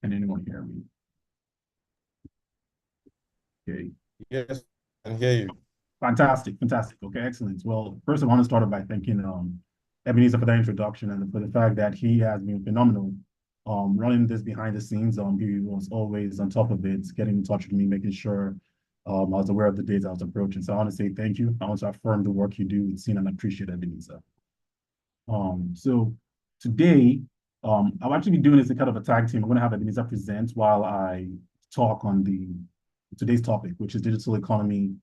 Can anyone hear me? Okay. Yes, I can hear you. Fantastic, fantastic. Okay, excellent. Well, first I want to start off by thanking Ebenezer for that introduction and for the fact that he has been phenomenal running this behind the scenes. He was always on top of it, getting in touch with me, making sure I was aware of the days I was approaching. So I want to say thank you. I want to affirm the work you do. It's seen and appreciate Ebenezer. So today, I'll actually be doing this in kind of a tag team. I'm going to have Ebenezer present while I talk on the today's topic, which is digital economy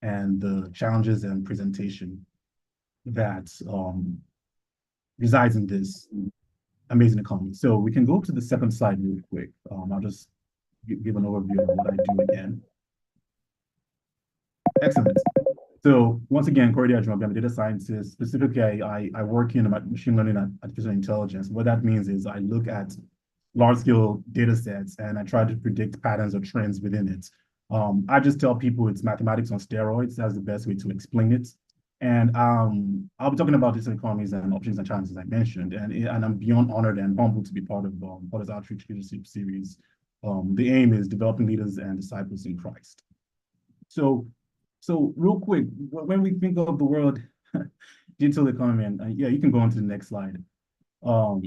and the challenges and presentation that resides in this amazing economy. So we can go to the second slide real quick. I'll just give an overview of what I do again. Excellent. So once again, Korede Ajumobi, I'm a data scientist. Specifically, I work in machine learning and artificial intelligence. What that means is I look at large-scale data sets and I try to predict patterns or trends within it. I just tell people it's mathematics on steroids. That's the best way to explain it. And I'll be talking about digital economies and options and challenges I mentioned. And I'm beyond honored and humbled to be part of Porter's Outreach Leadership Series. The aim is developing leaders and disciples in Christ. So real quick, when we think of the world digital economy, and yeah, you can go on to the next slide. Um,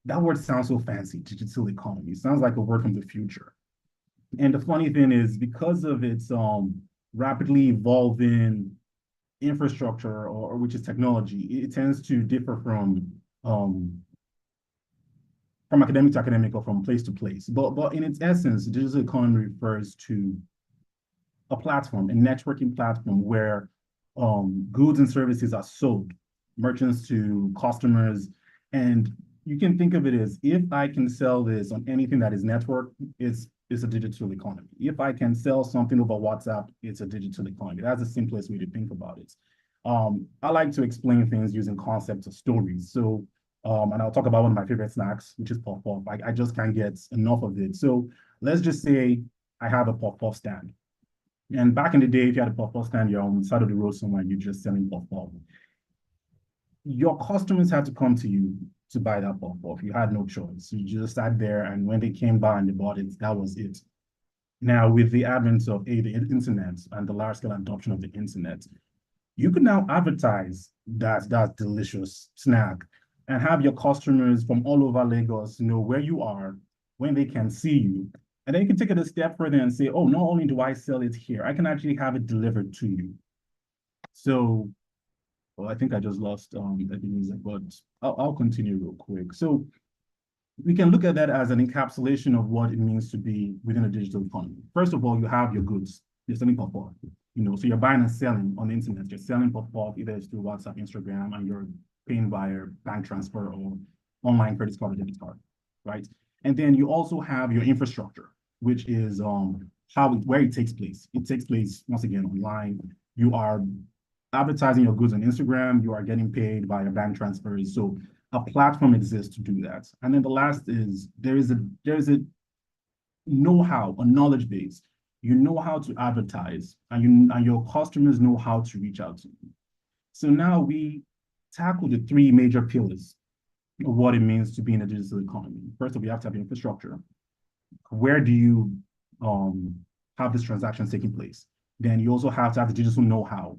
that word sounds so fancy, digital economy. It sounds like a word from the future. And the funny thing is, because of its rapidly evolving infrastructure, or which is technology, it tends to differ from academic to academic or from place to place. But in its essence, the digital economy refers to a platform, a networking platform where goods and services are sold, merchants to customers. And you can think of it as, if I can sell this on anything that is network, it's a digital economy. If I can sell something over WhatsApp, it's a digital economy. That's the simplest way to think about it. I like to explain things using concepts or stories. So, and I'll talk about one of my favorite snacks, which is puff puff. I just can't get enough of it. So let's just say I have a puff puff stand. And back in the day, if you had a puff-puff stand, you're on the side of the road somewhere, and you're just selling puff-puff. Your customers had to come to you to buy that puff-puff. You had no choice. You just sat there, and when they came by and they bought it, that was it. Now, with the advent of the internet and the large-scale adoption of the internet, you can now advertise that delicious snack and have your customers from all over Lagos know where you are, when they can see you. And then you can take it a step further and say, oh, not only do I sell it here, I can actually have it delivered to you. So, well, I think I just lost Ebenezer, but I'll continue real quick. So we can look at that as an encapsulation of what it means to be within a digital economy. First of all, you have your goods. You're selling pop-up. So you're buying and selling on the internet. You're selling pop-up, either it's through WhatsApp, Instagram, and you're paying via bank transfer or online credit card or debit card, right? And then you also have your infrastructure, which is where it takes place. It takes place, once again, online. You are advertising your goods on Instagram. You are getting paid via bank transfers. So a platform exists to do that. And then the last is there is a know-how, a knowledge base. You know how to advertise, and your customers know how to reach out to you. So now we tackle the three major pillars of what it means to be in a digital economy. First of all, you have to have infrastructure. Where do you have these transactions taking place? Then you also have to have the digital know-how.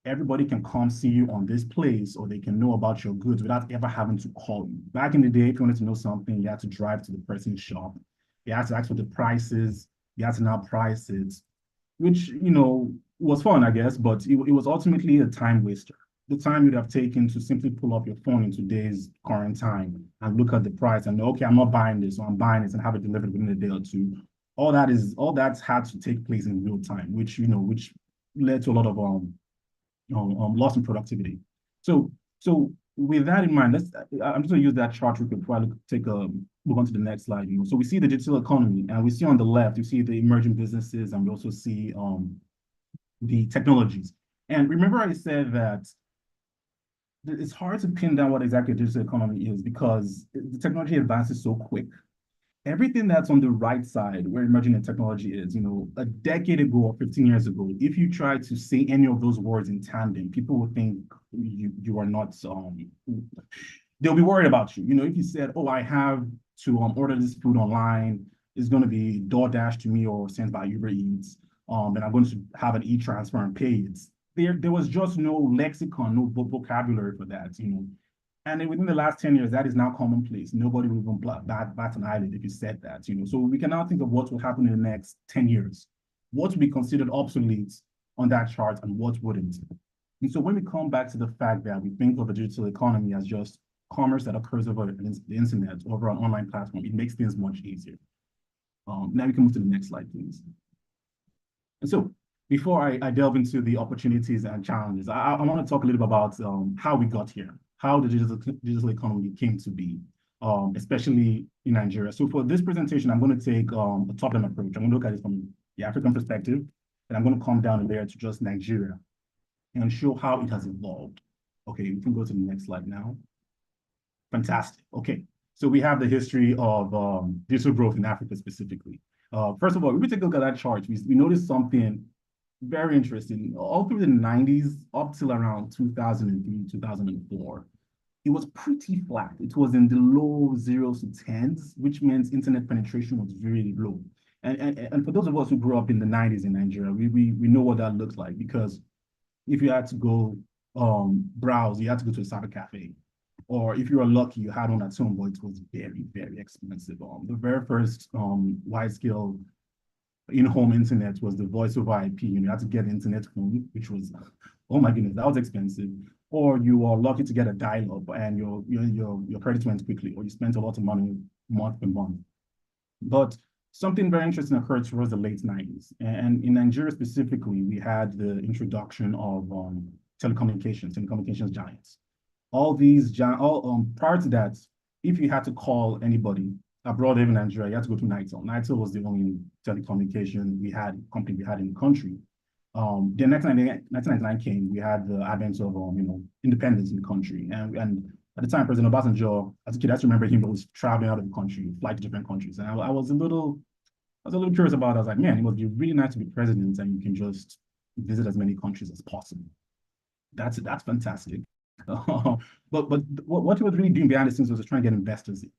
Everybody can come see you on this place, or they can know about your goods without ever having to call you. Back in the day, if you wanted to know something, you had to drive to the person's shop. You had to ask for the prices. You had to now price it, which, was fun, I guess, but it was ultimately a time waster. The time you'd have taken to simply pull up your phone in today's current time and look at the price and know, okay, I'm not buying this, or I'm buying this and have it delivered within a day or two. All that's had to take place in real time, which led to a lot of loss in productivity. So with that in mind, I'm just going to use that chart real quick before I move on to the next slide. So we see the digital economy, and we see on the left, you see the emerging businesses, and we also see the technologies. And remember, I said that it's hard to pin down what exactly a digital economy is because the technology advances so quick. Everything that's on the right side where emerging technology is, a decade ago or 15 years ago, if you try to say any of those words in tandem, people would think you are not, they'll be worried about you. If you said, oh, I have to order this food online. It's going to be DoorDash to me or sent by Uber Eats. And I'm going to have an e-transfer and pay it. There was just no lexicon, no vocabulary for that, you know. And then within the last 10 years, that is now commonplace. Nobody will even bat an eyelid if you said that, you know. So we can now think of what will happen in the next 10 years. What will be considered obsolete on that chart and what wouldn't. And so when we come back to the fact that we think of the digital economy as just commerce that occurs over the internet, over an online platform, it makes things much easier. Now we can move to the next slide, please. And so before I delve into the opportunities and challenges, I want to talk a little bit about how we got here, how the digital economy came to be, especially in Nigeria. So for this presentation, I'm going to take a top-down approach. I'm going to look at it from the African perspective, and I'm going to come down a layer to just Nigeria and show how it has evolved. Okay, we can go to the next slide now. Fantastic. Okay, so we have the history of digital growth in Africa specifically. First of all, if we take a look at that chart, we noticed something very interesting. All through the 90s, up till around 2003, 2004, it was pretty flat. It was in the low zeros to tens, which means internet penetration was really low. And for those of us who grew up in the 90s in Nigeria, we know what that looks like, because if you had to go browse, you had to go to a cyber cafe. Or if you were lucky, you had one at home, but it was very, very expensive. The very first wide-scale in-home internet was the voice over IP. You had to get internet phone, which was, oh my goodness, that was expensive. Or you were lucky to get a dial-up and your credit went quickly, or you spent a lot of money month per month. But something very interesting occurred towards the late 90s. And in Nigeria specifically, we had the introduction of telecommunications giants. All these prior to that, if you had to call anybody abroad, even Nigeria, you had to go to Nitel. Nitel was the only telecommunication company we had in the country. Then 1999 came, we had the advent of independence in the country. And at the time, President Obasanjo, as a kid, I just remember him was traveling out of the country, fly to different countries. And I was a little curious about it. I was like, man, it would be really nice to be president and you can just visit as many countries as possible. That's fantastic. But what he was really doing behind the scenes was trying to get investors in.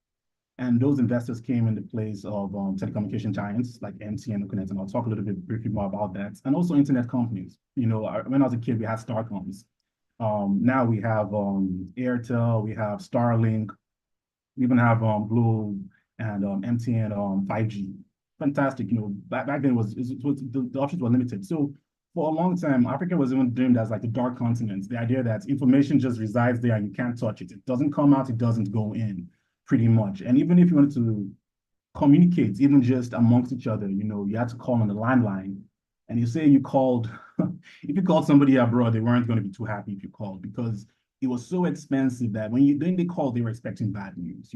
And those investors came in the place of telecommunication giants like MTN and Connect, and I'll talk a little bit briefly more about that. And also internet companies. You know, when I was a kid, we had Starcoms. Now we have Airtel, we have Starlink, we even have Globe and MTN 5G. Fantastic. You know, back then the options were limited. So for a long time, Africa was even deemed as like the dark continent. The idea that information just resides there and you can't touch it. It doesn't come out, it doesn't go in, pretty much. And even if you wanted to communicate, even just amongst each other, you had to call on the landline. And you say you called, if you called somebody abroad, they weren't going to be too happy if you called, because it was so expensive that when they called, they were expecting bad news,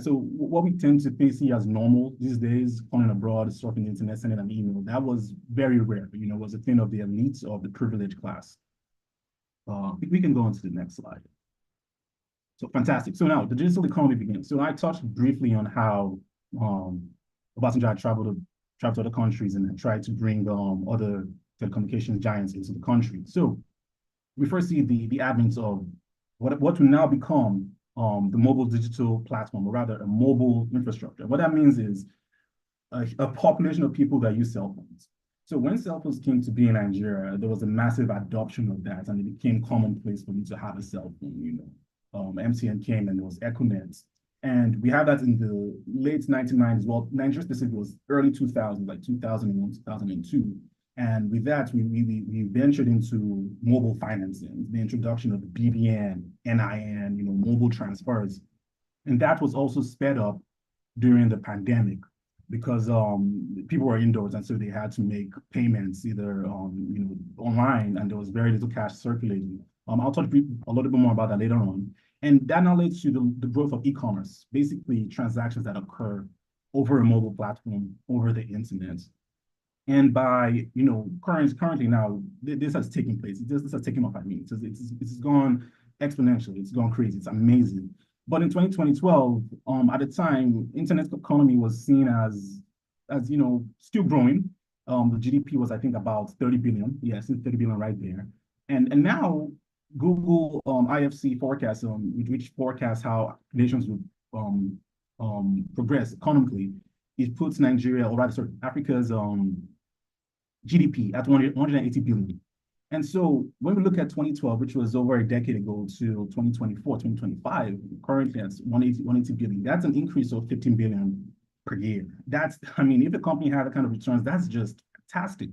So what we tend to see as normal these days, calling abroad, surfing the internet, sending an email, that was very rare. Was a thing of the elites of the privileged class. We can go on to the next slide. So fantastic. So now the digital economy begins. So I touched briefly on how Obasanjo had traveled to other countries and tried to bring other telecommunications giants into the country. So we first see the advent of what will now become the mobile digital platform, or rather a mobile infrastructure. What that means is a population of people that use cell phones. So when cell phones came to be in Nigeria, there was a massive adoption of that, and it became commonplace for you to have a cell phone. MTN came and there was Econet. And we had that in the late 1990s. Well, Nigeria specifically was early 2000s, like 2001, 2002. And with that, we ventured into mobile financing, the introduction of the BVN, NIN, mobile transfers. And that was also sped up during the pandemic because people were indoors, and so they had to make payments either online, and there was very little cash circulating. I'll talk a little bit more about that later on. And that now leads to the growth of e-commerce, basically transactions that occur over a mobile platform, over the internet. And by, currently now, this has taken place. This has taken off, it's gone exponentially. It's gone crazy. It's amazing. But in 2012, at the time, internet economy was seen as still growing. The GDP was, I think, about 30 billion. Yes, 30 billion right there. And now Google IFC forecasts, which forecasts how nations would progress economically, it puts Nigeria, or rather, sorry, Africa's GDP at 180 billion. And so when we look at 2012, which was over a decade ago, to 2024, 2025, currently at 180 billion, that's an increase of 15 billion per year. That's, I mean, if a company had that kind of returns, that's just fantastic.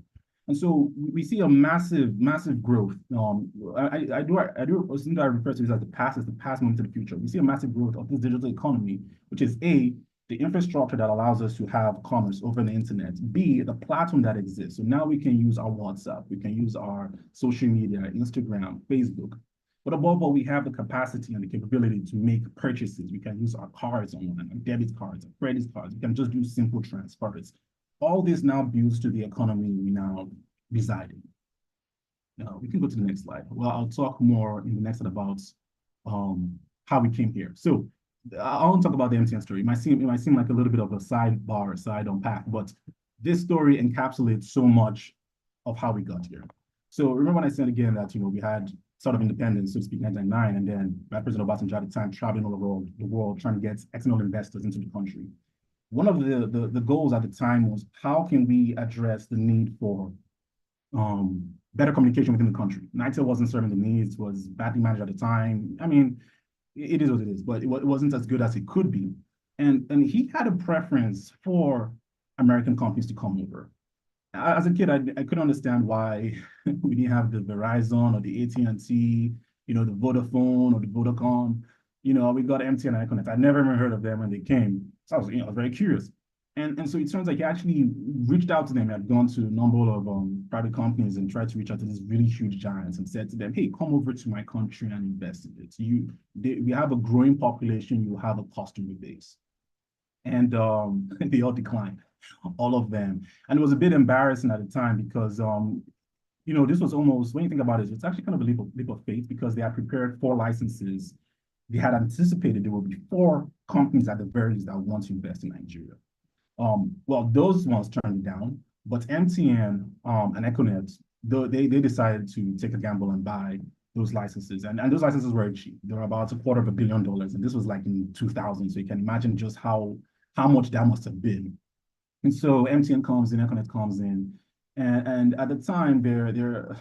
And so we see a massive growth. I assume that I refer to this as the past, as the past moving to the future. We see a massive growth of this digital economy, which is A, the infrastructure that allows us to have commerce over the internet. B, the platform that exists. So now we can use our WhatsApp, we can use our social media, Instagram, Facebook. But above all, we have the capacity and the capability to make purchases. We can use our cards online, our debit cards, our credit cards. We can just do simple transfers. All this now builds to the economy we now reside in. Now, we can go to the next slide. Well, I'll talk more in the next slide about how we came here. So I won't talk about the MTN story. It might seem like a little bit of a sidebar, side unpack, but this story encapsulates so much of how we got here. So remember when I said again that we had sort of independence, so to speak, 1999, and then President Obasanjo at the time traveling all over the world trying to get external investors into the country. One of the goals at the time was, how can we address the need for better communication within the country? NITEL wasn't serving the needs, was badly managed at the time. I mean, it is what it is, but it wasn't as good as it could be. And he had a preference for American companies to come over. As a kid, I couldn't understand why we didn't have the Verizon or the AT&T, the Vodafone or the Vodacom. We got MTN and Econet. I'd never even heard of them when they came. So I was very curious. And so it turns like he actually reached out to them. He had gone to a number of private companies and tried to reach out to these really huge giants and said to them, hey, come over to my country and invest in it. We have a growing population, you have a customer base. And they all declined, all of them. And it was a bit embarrassing at the time because, this was almost, when you think about it, it's actually kind of a leap of faith, because they had prepared 4 licenses. They had anticipated there would be 4 companies at the very least that want to invest in Nigeria. Well, those ones turned down, but MTN and Econet, they decided to take a gamble and buy those licenses. And those licenses were cheap. They were about $250 million. And this was like in 2000. So you can imagine just how much that must have been. And so MTN comes in, Econet comes in. And at the time, their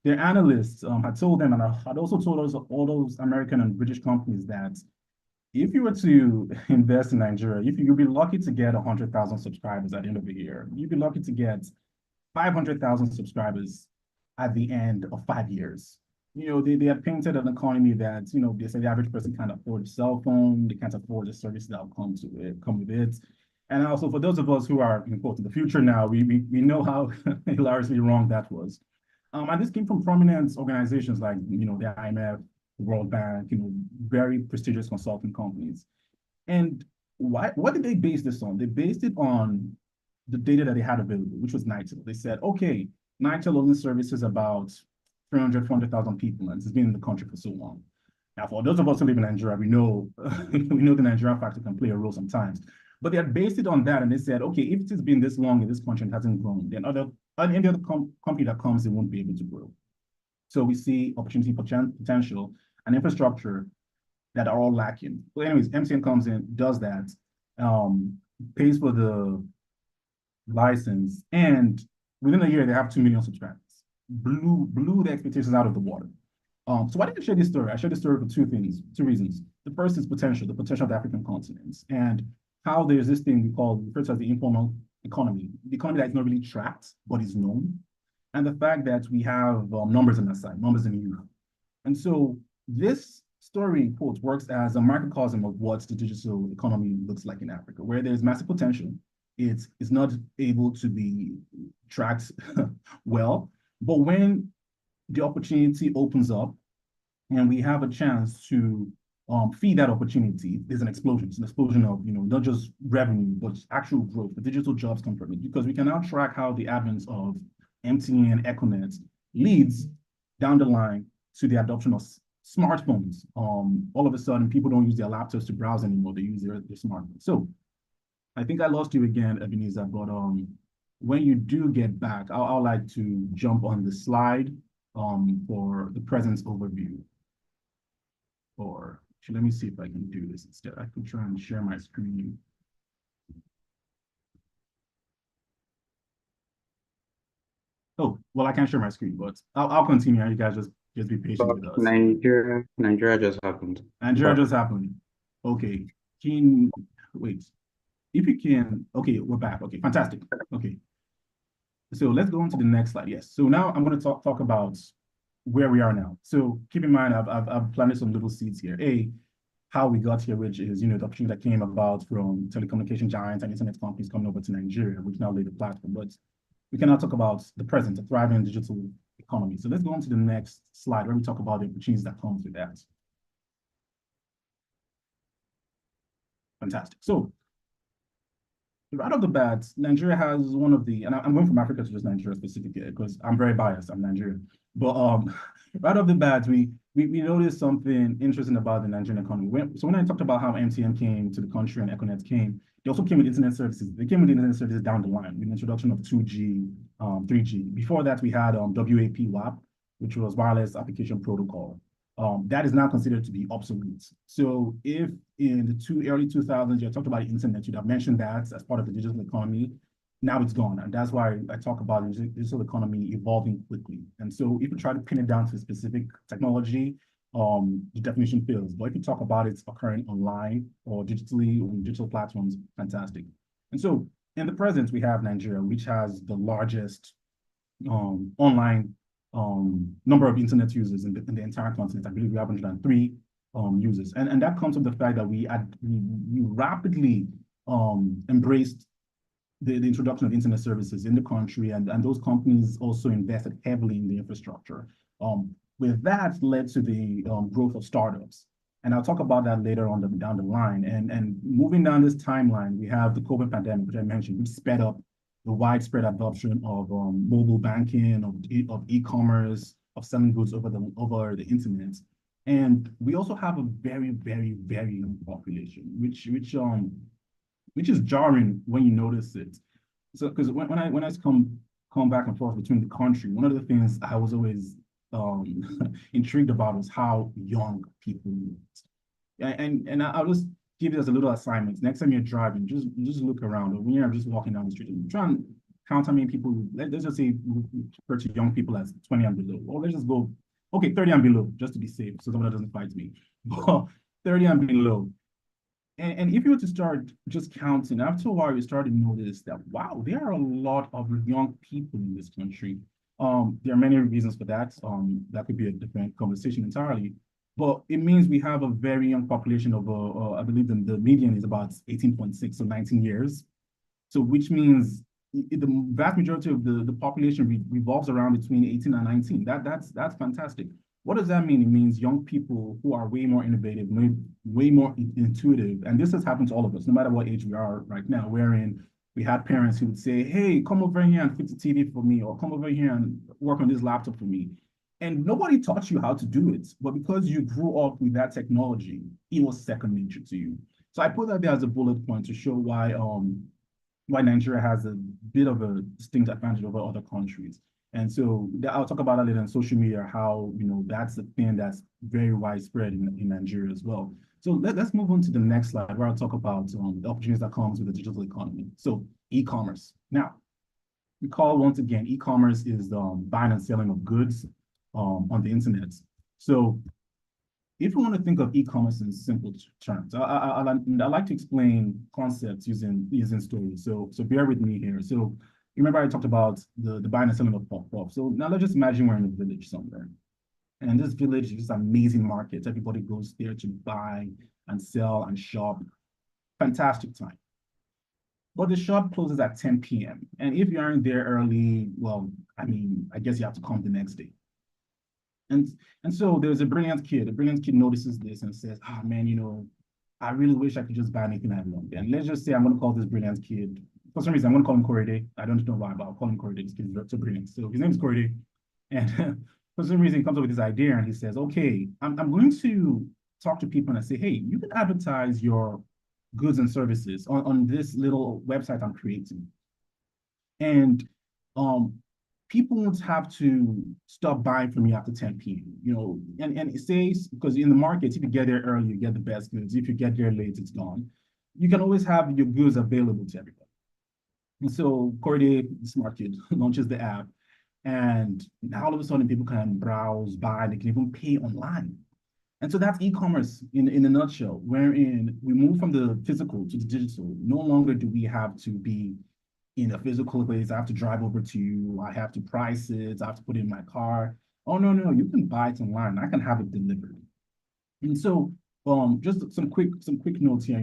analysts had told them, and had also told us, all those American and British companies, that if you were to invest in Nigeria, you'd be lucky to get 100,000 subscribers at the end of the year. You'd be lucky to get 500,000 subscribers at the end of 5 years. They had painted an economy that, they said the average person can't afford a cell phone, they can't afford the services that will come with it. And also, for those of us who are, in quote, in the future now, we know how hilariously wrong that was. And this came from prominent organizations like, the IMF, the World Bank, very prestigious consulting companies. And what did they base this on? They based it on the data that they had available, which was NITEL. They said, okay, NITEL only services about 400,000 people, and it's been in the country for so long. Now, for those of us who live in Nigeria, we know the Nigerian factor can play a role sometimes. But they had based it on that, and they said, okay, if it's been this long in this country and hasn't grown, then any other company that comes, it won't be able to grow. So we see opportunity, potential, and infrastructure that are all lacking. But anyways, MTN comes in, does that, pays for the license, and within a year, they have 2 million subscribers. Blew the expectations out of the water. So why did I share this story? I share this story for 2 reasons. The first is potential, the potential of the African continent, and how there's this thing referred to as the informal economy, the economy that is not really tracked, but is known. And the fact that we have numbers on that side, numbers in youth. And so this story, quote, works as a microcosm of what the digital economy looks like in Africa, where there's massive potential. It's not able to be tracked well, but when the opportunity opens up and we have a chance to feed that opportunity, there's an explosion. It's an explosion of, not just revenue, but actual growth. The digital jobs come from it, because we can now track how the advent of MTN, Econet leads down the line to the adoption of smartphones. All of a sudden, people don't use their laptops to browse anymore. They use their smartphones. So I think I lost you again, Ebenezer, but when you do get back, I'll like to jump on the slide for the presence overview. Or Actually, let me see if I can do this instead. I could try and share my screen. Oh, well, I can't share my screen, but I'll continue. You guys just be patient But with us. Nigeria just happened. Nigeria But just happened. Okay. Can wait. If you can, okay, we're back. Okay, fantastic. Okay. So let's go on to the next slide. Yes. So now I'm going to talk about where we are now. So keep in mind, I've planted some little seeds here. How we got here, which is, the opportunity that came about from telecommunication giants and internet companies coming over to Nigeria, which now laid the platform. But we cannot talk about the present, a thriving digital economy. So let's go on to the next slide where we talk about the opportunities that comes with that. Fantastic. So right off the bat, Nigeria has one of the, and I'm going from Africa to just Nigeria specifically because I'm very biased. I'm Nigerian, but right off the bat, we noticed something interesting about the Nigerian economy. So when I talked about how MTN came to the country and Econet came, they also came with internet services. They came with internet services down the line with the introduction of 2G, 3G. Before that, we had WAP, which was wireless application protocol. That is now considered to be obsolete. So if in the early 2000s, you talked about the internet, you'd have mentioned that as part of the digital economy. Now it's gone. And that's why I talk about the digital economy evolving quickly. And so if you try to pin it down to a specific technology, the definition fails. But if you talk about it occurring online or digitally on digital platforms, fantastic. And so in the present, we have Nigeria, which has the largest online number of internet users in the entire continent. I believe we have 103 users. And that comes from the fact that we rapidly embraced the introduction of internet services in the country, and those companies also invested heavily in the infrastructure. With that led to the growth of startups. And I'll talk about that later on down the line. And moving down this timeline, we have the COVID pandemic, which I mentioned, which sped up the widespread adoption of mobile banking, of e-commerce, of selling goods over the internet. And we also have a very, very, very young population, which is jarring when you notice it. So because when I come back and forth between the country, one of the things I was always intrigued about was how young people looked. And I'll just give it as a little assignment. Next time you're driving, just look around, or when you're just walking down the street, and try and count how many people. Let's just say refer to young people as 20 and below, or let's just go, okay, 30 and below, just to be safe, so someone doesn't fight me. But 30 and below. And if you were to start just counting, after a while, you start to notice that, wow, there are a lot of young people in this country. There are many reasons for that. That could be a different conversation entirely. But it means we have a very young population of, I believe the median is about 18.6, so 19 years. So which means the vast majority of the population revolves around between 18 and 19. That's fantastic. What does that mean? It means young people who are way more innovative, way more intuitive. And this has happened to all of us, no matter what age we are right now, wherein we had parents who would say, hey, come over here and fix the TV for me, or come over here and work on this laptop for me. And nobody taught you how to do it. But because you grew up with that technology, it was second nature to you. So I put that there as a bullet point to show why Nigeria has a bit of a distinct advantage over other countries. And so I'll talk about that later on social media, how that's a thing that's very widespread in Nigeria as well. So let's move on to the next slide where I'll talk about the opportunities that comes with the digital economy. So e-commerce. Now, recall once again, e-commerce is the buying and selling of goods on the internet. So if you want to think of e-commerce in simple terms, I like to explain concepts using stories. So bear with me here. So remember I talked about the buying and selling of pop-up. So now let's just imagine we're in a village somewhere. And this village is just amazing market. Everybody goes there to buy and sell and shop. Fantastic time. But the shop closes at 10 p.m. And if you aren't there early, well, I mean, I guess you have to come the next day. And so there's a brilliant kid. A brilliant kid notices this and says, "Ah, man, I really wish I could just buy anything I want." And let's just say I'm going to call this brilliant kid. For some reason, I'm going to call him Korede. I don't know why, but I'll call him Korede. This kid is so brilliant. So his name is Korede. And for some reason, he comes up with this idea and he says, okay, I'm going to talk to people and I say, hey, you can advertise your goods and services on this little website I'm creating. And people won't have to stop buying from you after 10 p.m. And it says, because in the markets, if you get there early, you get the best goods. If you get there late, it's gone. You can always have your goods available to everybody. And so Korede, the smart kid, launches the app, and now all of a sudden people can browse, buy, they can even pay online. And so that's e-commerce in a nutshell, wherein we move from the physical to the digital. No longer do we have to be in a physical place. I have to drive over to you. I have to price it. I have to put it in my car. Oh, no, you can buy it online. I can have it delivered. And so just some quick notes here.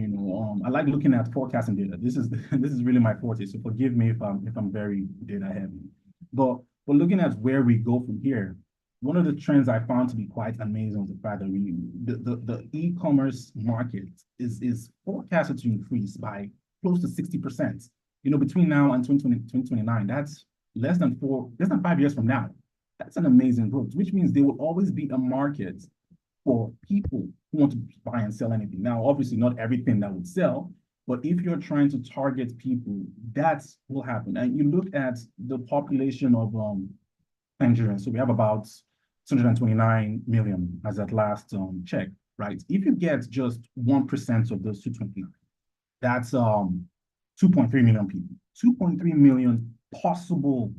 I like looking at forecasting data. This is this is really my forte. So forgive me if I'm very data heavy. But looking at where we go from here, one of the trends I found to be quite amazing was the fact that the e-commerce market is forecasted to increase by close to 60%. Between now and 2029, that's less than 5 years from now. That's an amazing growth, which means there will always be a market for people who want to buy and sell anything. Now, obviously, not everything that would sell, but if you're trying to target people, that's will happen. And you look at the population of Nigerians. So we have about 229 million as at last check, right? If you get just 1% of those 229, that's 2.3 million people, 2.3 million possible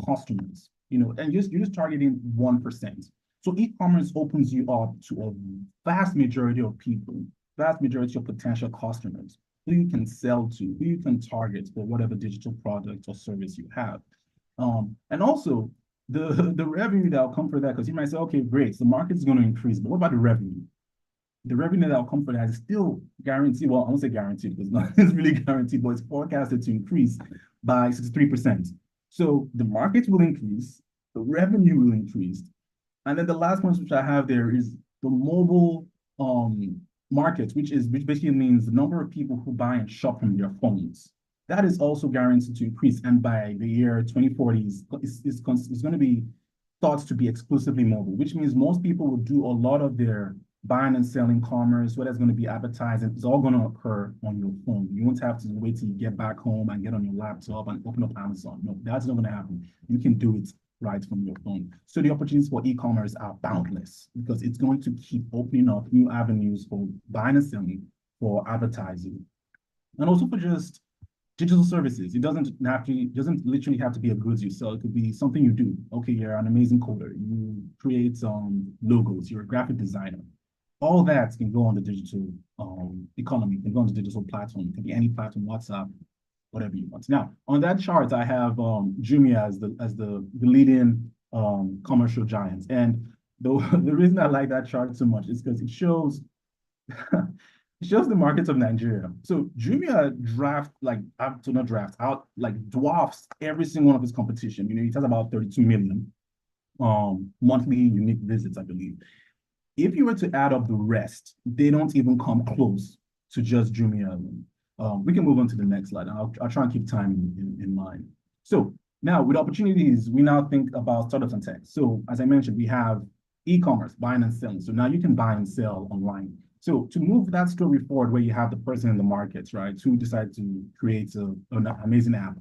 customers, and you're just targeting 1%. So e-commerce opens you up to a vast majority of people, vast majority of potential customers who you can sell to, who you can target for whatever digital product or service you have. And also the revenue that will come for that, because you might say, okay, great, the market's going to increase, but what about the revenue? The revenue that will come for that is still guaranteed. Well, I won't say guaranteed because it's really guaranteed, but it's forecasted to increase by 63%. So the market will increase, the revenue will increase. And then the last point which I have there is the mobile market, which basically means the number of people who buy and shop from their phones. That is also guaranteed to increase. And by the year 2040, it's going to be thought to be exclusively mobile, which means most people will do a lot of their buying and selling commerce, whether it's going to be advertising, it's all going to occur on your phone. You won't have to wait till you get back home and get on your laptop and open up Amazon. No, that's not going to happen. You can do it right from your phone. So the opportunities for e-commerce are boundless because it's going to keep opening up new avenues for buying and selling, for advertising, and also for just digital services. It doesn't literally have to be a goods you sell. It could be something you do. Okay, you're an amazing coder. You create logos. You're a graphic designer. All that can go on the digital economy, can go on the digital platform. It can be any platform, WhatsApp, whatever you want. Now, on that chart, I have Jumia as the leading commercial giant. And the reason I like that chart so much is because it shows it shows the markets of Nigeria. So Jumia dwarfs every single one of its competition. It has about 32 million monthly unique visits, I believe. If you were to add up the rest, they don't even come close to just Jumia. We can move on to the next slide. I'll try and keep time in mind. So now with opportunities, we now think about startups and tech. So as I mentioned, we have e-commerce, buying and selling. So now you can buy and sell online. So to move that story forward, where you have the person in the markets, right, who decided to create an amazing app.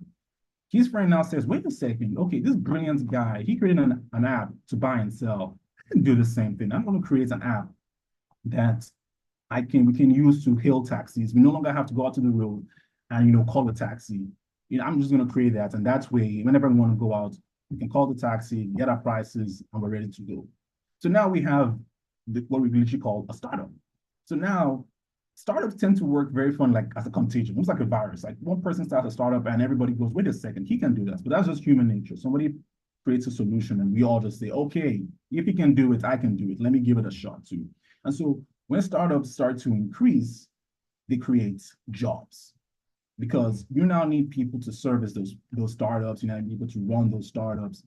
His friend now says, wait a second, okay, this brilliant guy, he created an app to buy and sell. I can do the same thing. I'm going to create an app that we can use to hail taxis. We no longer have to go out to the road and call a taxi. I'm just going to create that, and that way, whenever we want to go out, we can call the taxi, get our prices, and we're ready to go. So now we have what we literally call a startup. So now startups tend to work very fun, like as a contagion, almost like a virus. Like one person starts a startup and everybody goes, wait a second, he can do that. But that's just human nature. Somebody creates a solution and we all just say, okay, if he can do it, I can do it. Let me give it a shot too. And so when startups start to increase, they create jobs because you now need people to service those startups. You now need people to run those startups.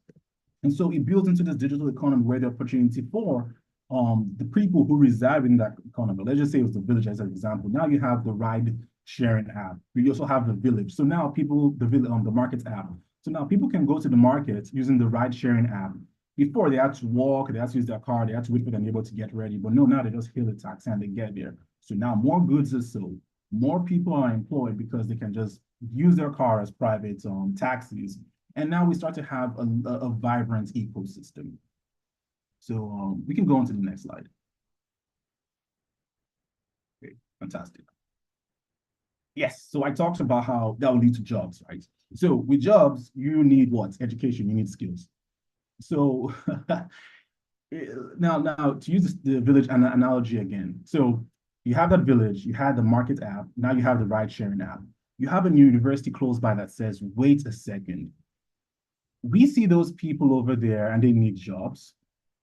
And so it builds into this digital economy where the opportunity for the people who reside in that economy. Let's just say it was the village as an example. Now you have the ride sharing app. You also have the village. So now the market app. So now people can go to the market using the ride sharing app. Before they had to walk, they had to use their car, they had to wait for their neighbor to get ready. But no, now they just hail the taxi and they get there. So now more goods are sold. More people are employed because they can just use their car as private taxis. And now we start to have a vibrant ecosystem. So we can go on to the next slide. Okay, fantastic. Yes, so I talked about how that will lead to jobs, right? So with jobs, you need what? Education, you need skills. So now to use the village analogy again. So you have that village, you had the market app, now you have the ride sharing app. You have a new university close by that says, wait a second. We see those people over there and they need jobs.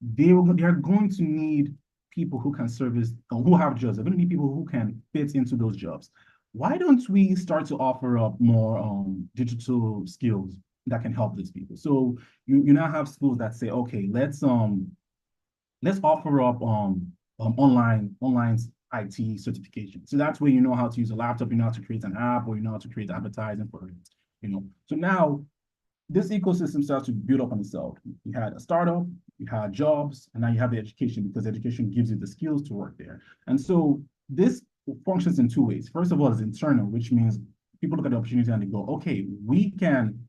They are going to need people who can service, or who have jobs. They're going to need people who can fit into those jobs. Why don't we start to offer up more digital skills that can help these people? So you now have schools that say, okay, let's offer up online IT certification. So that's where you know how to use a laptop, you know how to create an app, or you know how to create advertising for it. So now this ecosystem starts to build up on itself. You had a startup, you had jobs, and now you have the education, because education gives you the skills to work there. And so this functions in two ways. First of all, it's internal, which means people look at the opportunity and they go, okay, we can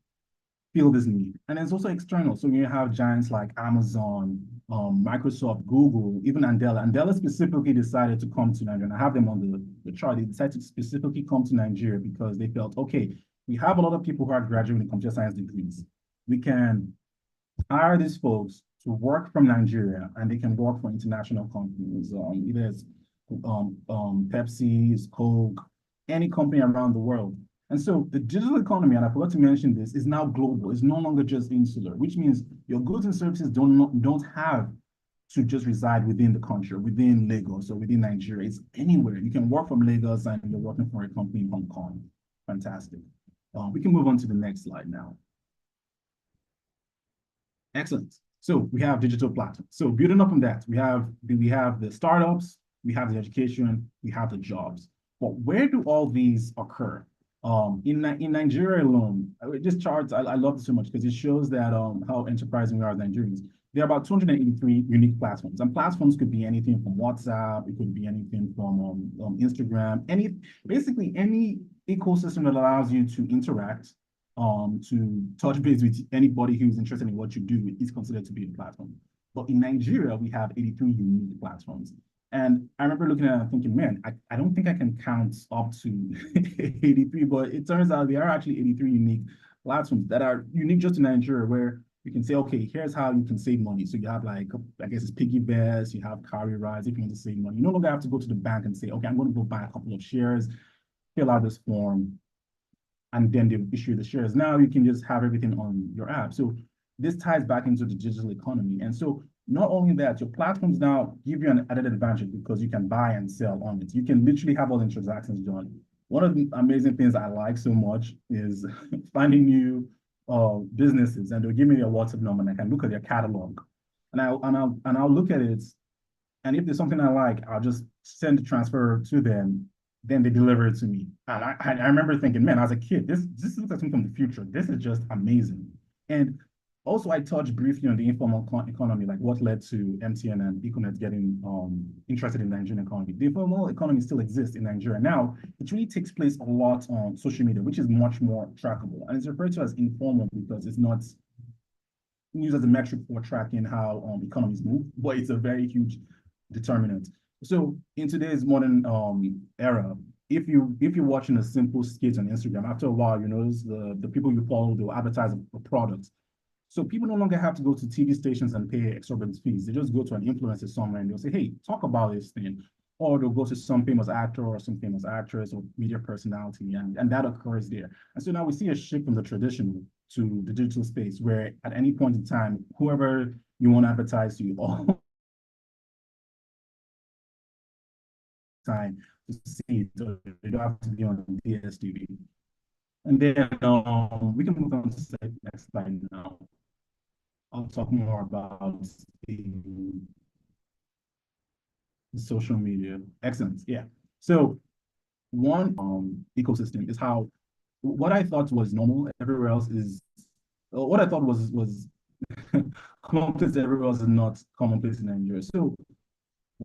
feel this need. And it's also external. So you have giants like Amazon, Microsoft, Google, even Andela. Andela specifically decided to come to Nigeria. And I have them on the chart. They decided to specifically come to Nigeria because they felt, okay, we have a lot of people who are graduating computer science degrees. We can hire these folks to work from Nigeria, and they can work for international companies. Either it's Pepsi, Coke, any company around the world. And so the digital economy, and I forgot to mention this, is now global. It's no longer just insular, which means your goods and services don't have to just reside within the country, within Lagos or within Nigeria. It's anywhere. You can work from Lagos and you're working for a company in Hong Kong. Fantastic. We can move on to the next slide now. Excellent. So we have digital platforms. So building up on that, we have the startups, we have the education, we have the jobs. But where do all these occur? In Nigeria alone, this chart, I love it so much because it shows that how enterprising we are as Nigerians. There are about 283 unique platforms, and platforms could be anything from WhatsApp, it could be anything from Instagram, basically any ecosystem that allows you to interact, to touch base with anybody who's interested in what you do is considered to be a platform. But in Nigeria, we have 83 unique platforms. And I remember looking at it and thinking, man, I don't think I can count up to 83, but it turns out there are actually 83 unique platforms that are unique just to Nigeria, where you can say, okay, here's how you can save money. So you have like, I guess it's PiggyVest, you have Carry Rides if you want to save money. You no longer have to go to the bank and say, okay, I'm going to go buy a couple of shares, fill out this form, and then they issue the shares. Now you can just have everything on your app. So this ties back into the digital economy. And so not only that, your platforms now give you an added advantage because you can buy and sell on it. You can literally have all the transactions done. One of the amazing things I like so much is finding new businesses, and they'll give me their WhatsApp number and I can look at their catalog. And I'll look at it, and if there's something I like, I'll just send the transfer to them, then they deliver it to me. And I remember thinking, man, as a kid, this looks like something from the future. This is just amazing. And also, I touched briefly on the informal economy, like what led to MTN and Econet getting interested in the Nigerian economy. The informal economy still exists in Nigeria. Now, it really takes place a lot on social media, which is much more trackable. And it's referred to as informal because it's not used as a metric for tracking how economies move, but it's a very huge determinant. So in today's modern era, if you're watching a simple skit on Instagram, after a while, you notice the people you follow, they'll advertise a product. So people no longer have to go to TV stations and pay exorbitant fees. They just go to an influencer somewhere and they'll say, hey, talk about this thing. Or they'll go to some famous actor or some famous actress or media personality, and that occurs there. And so now we see a shift from the traditional to the digital space, where at any point in time, whoever you want to advertise to, all time to see it, so they don't have to be on DSTV. And then we can move on to the next slide now. I'll talk more about the social media. Excellent. Yeah. So one ecosystem is how what I thought was normal everywhere else is what I thought was commonplace everywhere else is not commonplace in Nigeria. So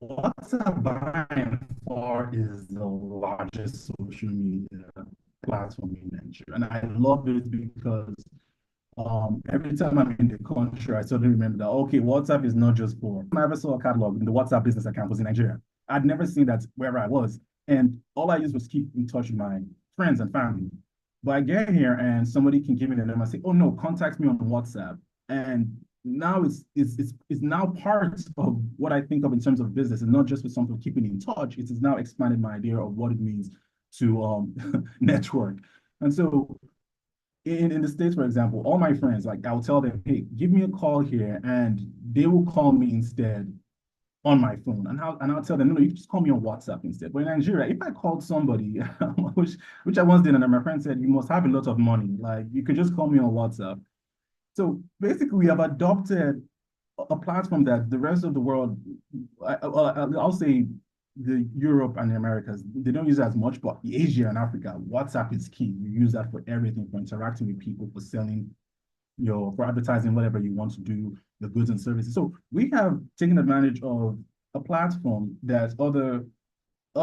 WhatsApp by and far is the largest social media platform in Nigeria. And I love it because Every time I'm in the country, I suddenly remember that, okay, WhatsApp is not just for, I ever saw a catalog in the WhatsApp business account was in Nigeria. I'd never seen that wherever I was. And all I used was keep in touch with my friends and family. But I get here and somebody can give me the number and say, oh no, contact me on WhatsApp. And now it's now part of what I think of in terms of business, and not just for something keeping in touch. It has now expanded my idea of what it means to network. And so in the States, for example, all my friends, like I'll tell them, hey, give me a call here, and they will call me instead on my phone. And I'll tell them, no, you can just call me on WhatsApp instead. But in Nigeria, if I called somebody, which I once did, and my friend said, you must have a lot of money. Like you could just call me on WhatsApp. So basically, we have adopted a platform that the rest of the world, I'll say the Europe and the Americas, they don't use it as much, but Asia and Africa, WhatsApp is key. You use that for everything, for interacting with people, for selling for advertising, whatever you want to do, the goods and services. So we have taken advantage of a platform that other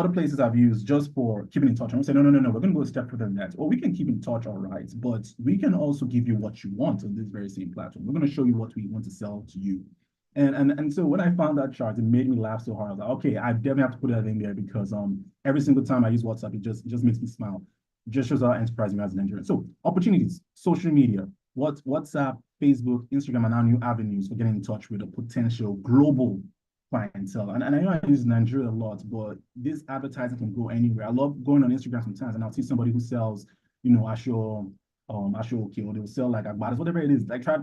places have used just for keeping in touch. And we say, no, we're going to go a step further than that. Or we can keep in touch, all right, but we can also give you what you want on this very same platform. We're going to show you what we want to sell to you. And so when I found that chart, it made me laugh so hard. I was like, okay, I definitely have to put that in there because every single time I use WhatsApp, it just makes me smile. It just shows how enterprising as an Nigerian. So opportunities, social media, WhatsApp, Facebook, Instagram are now new avenues for getting in touch with a potential global clientele. And I know I use Nigeria a lot, but this advertising can go anywhere. I love going on Instagram sometimes and I'll see somebody who sells, Asho, okay, or they'll sell like agbadas, whatever it is. Like try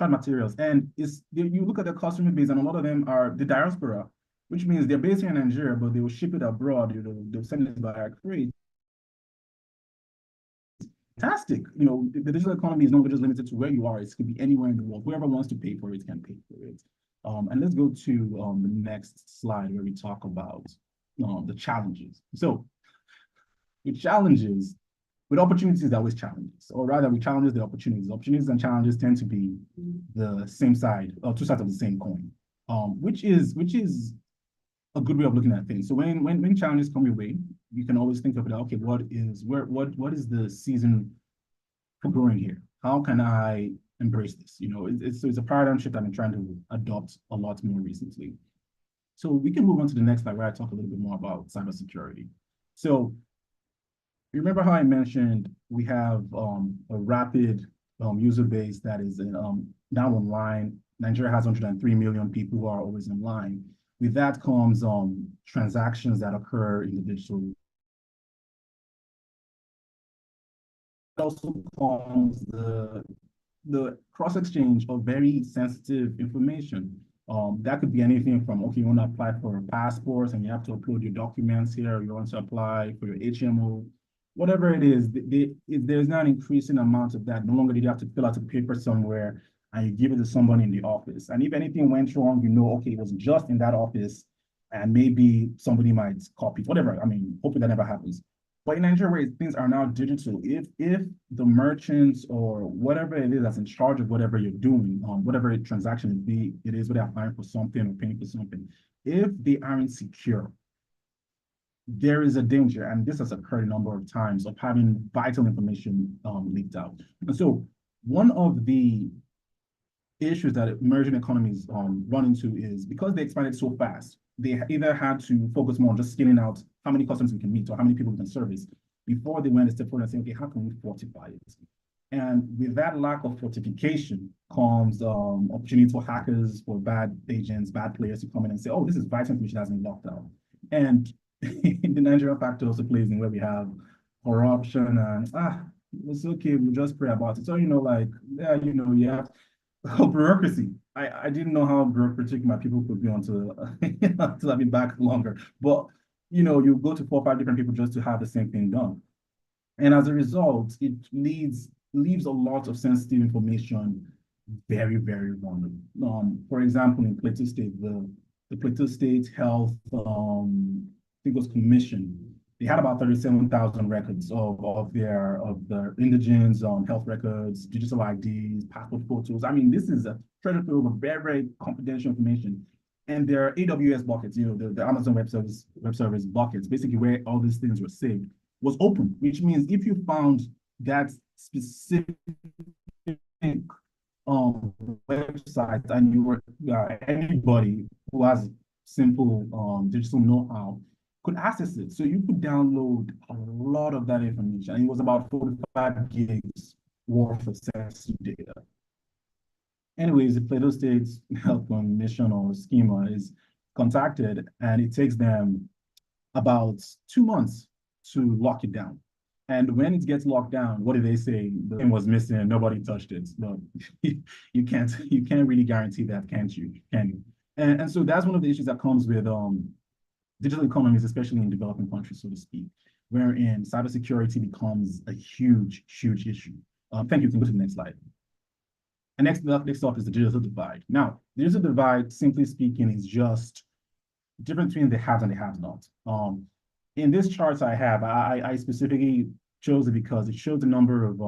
materials. And you look at the customer base, and a lot of them are the diaspora, which means they're based here in Nigeria, but they will ship it abroad, they'll send it by freight. Fantastic. The digital economy is not just limited to where you are. It could be anywhere in the world. Whoever wants to pay for it can pay for it. And let's go to the next slide where we talk about the challenges. So with challenges, with opportunities, there are always challenges, or rather, with challenges, the opportunities. Opportunities and challenges tend to be the same side, or two sides of the same coin, which is a good way of looking at things. So when challenges come your way, you can always think of it. Okay, what is the season for growing here? How can I embrace this? It's a paradigm shift I've been trying to adopt a lot more recently. So we can move on to the next slide where I talk a little bit more about cybersecurity. So you remember how I mentioned we have a rapid user base that is now online. Nigeria has 103 million people who are always online. With that comes transactions that occur in the digital. It also comes the cross-exchange of very sensitive information. That could be anything from, okay, you want to apply for passports and you have to upload your documents here, or you want to apply for your HMO, whatever it is, there's now an increasing amount of that. No longer do you have to fill out a paper somewhere and you give it to somebody in the office. And if anything went wrong, okay, it was just in that office and maybe somebody might copy, whatever. I mean, hopefully that never happens. But in Nigeria, where things are now digital, if the merchants or whatever it is that's in charge of whatever you're doing, whatever transaction it is, whether applying for something or paying for something, if they aren't secure, there is a danger, and this has occurred a number of times, of having vital information leaked out. And so one of the issues that emerging economies run into is because they expanded so fast, they either had to focus more on just scaling out how many customers we can meet or how many people we can service before they went a step forward and saying, okay, how can we fortify it? And with that lack of fortification comes opportunity for hackers, for bad agents, bad players to come in and say, oh, this is vital information that has been locked out. And the Nigerian factor also plays in where we have corruption and it's okay, we'll just pray about it. So, you have bureaucracy. I didn't know how bureaucratic my people could be until I've been back longer. But you go to 4 or 5 different people just to have the same thing done. And as a result, it leaves a lot of sensitive information very, very vulnerable. For example, in Plateau State, the Plateau State Health it was commission. They had about 37,000 records of their indigents, health records, digital IDs, passport photos. I mean, this is a treasure trove of very, very confidential information. And their AWS buckets, the Amazon Web Service buckets, basically where all these things were saved, was open, which means if you found that specific website, and you were anybody who has simple digital know-how could access it. So you could download a lot of that information. And it was about 45 gigs worth of sensitive data. Anyways, the Plateau State Health Commission or schema is contacted, and it takes them about 2 months to lock it down. And when it gets locked down, what do they say? The thing was missing and nobody touched it. But you can't really guarantee that, can't you? Can you? And so that's one of the issues that comes with digital economies, especially in developing countries, so to speak, wherein cybersecurity becomes a huge, huge issue. Thank you. You can go to the next slide. And next up is the digital divide. Now, the digital divide, simply speaking, is just the difference between the haves and the have-not. In this chart I have, I specifically chose it because it shows the number of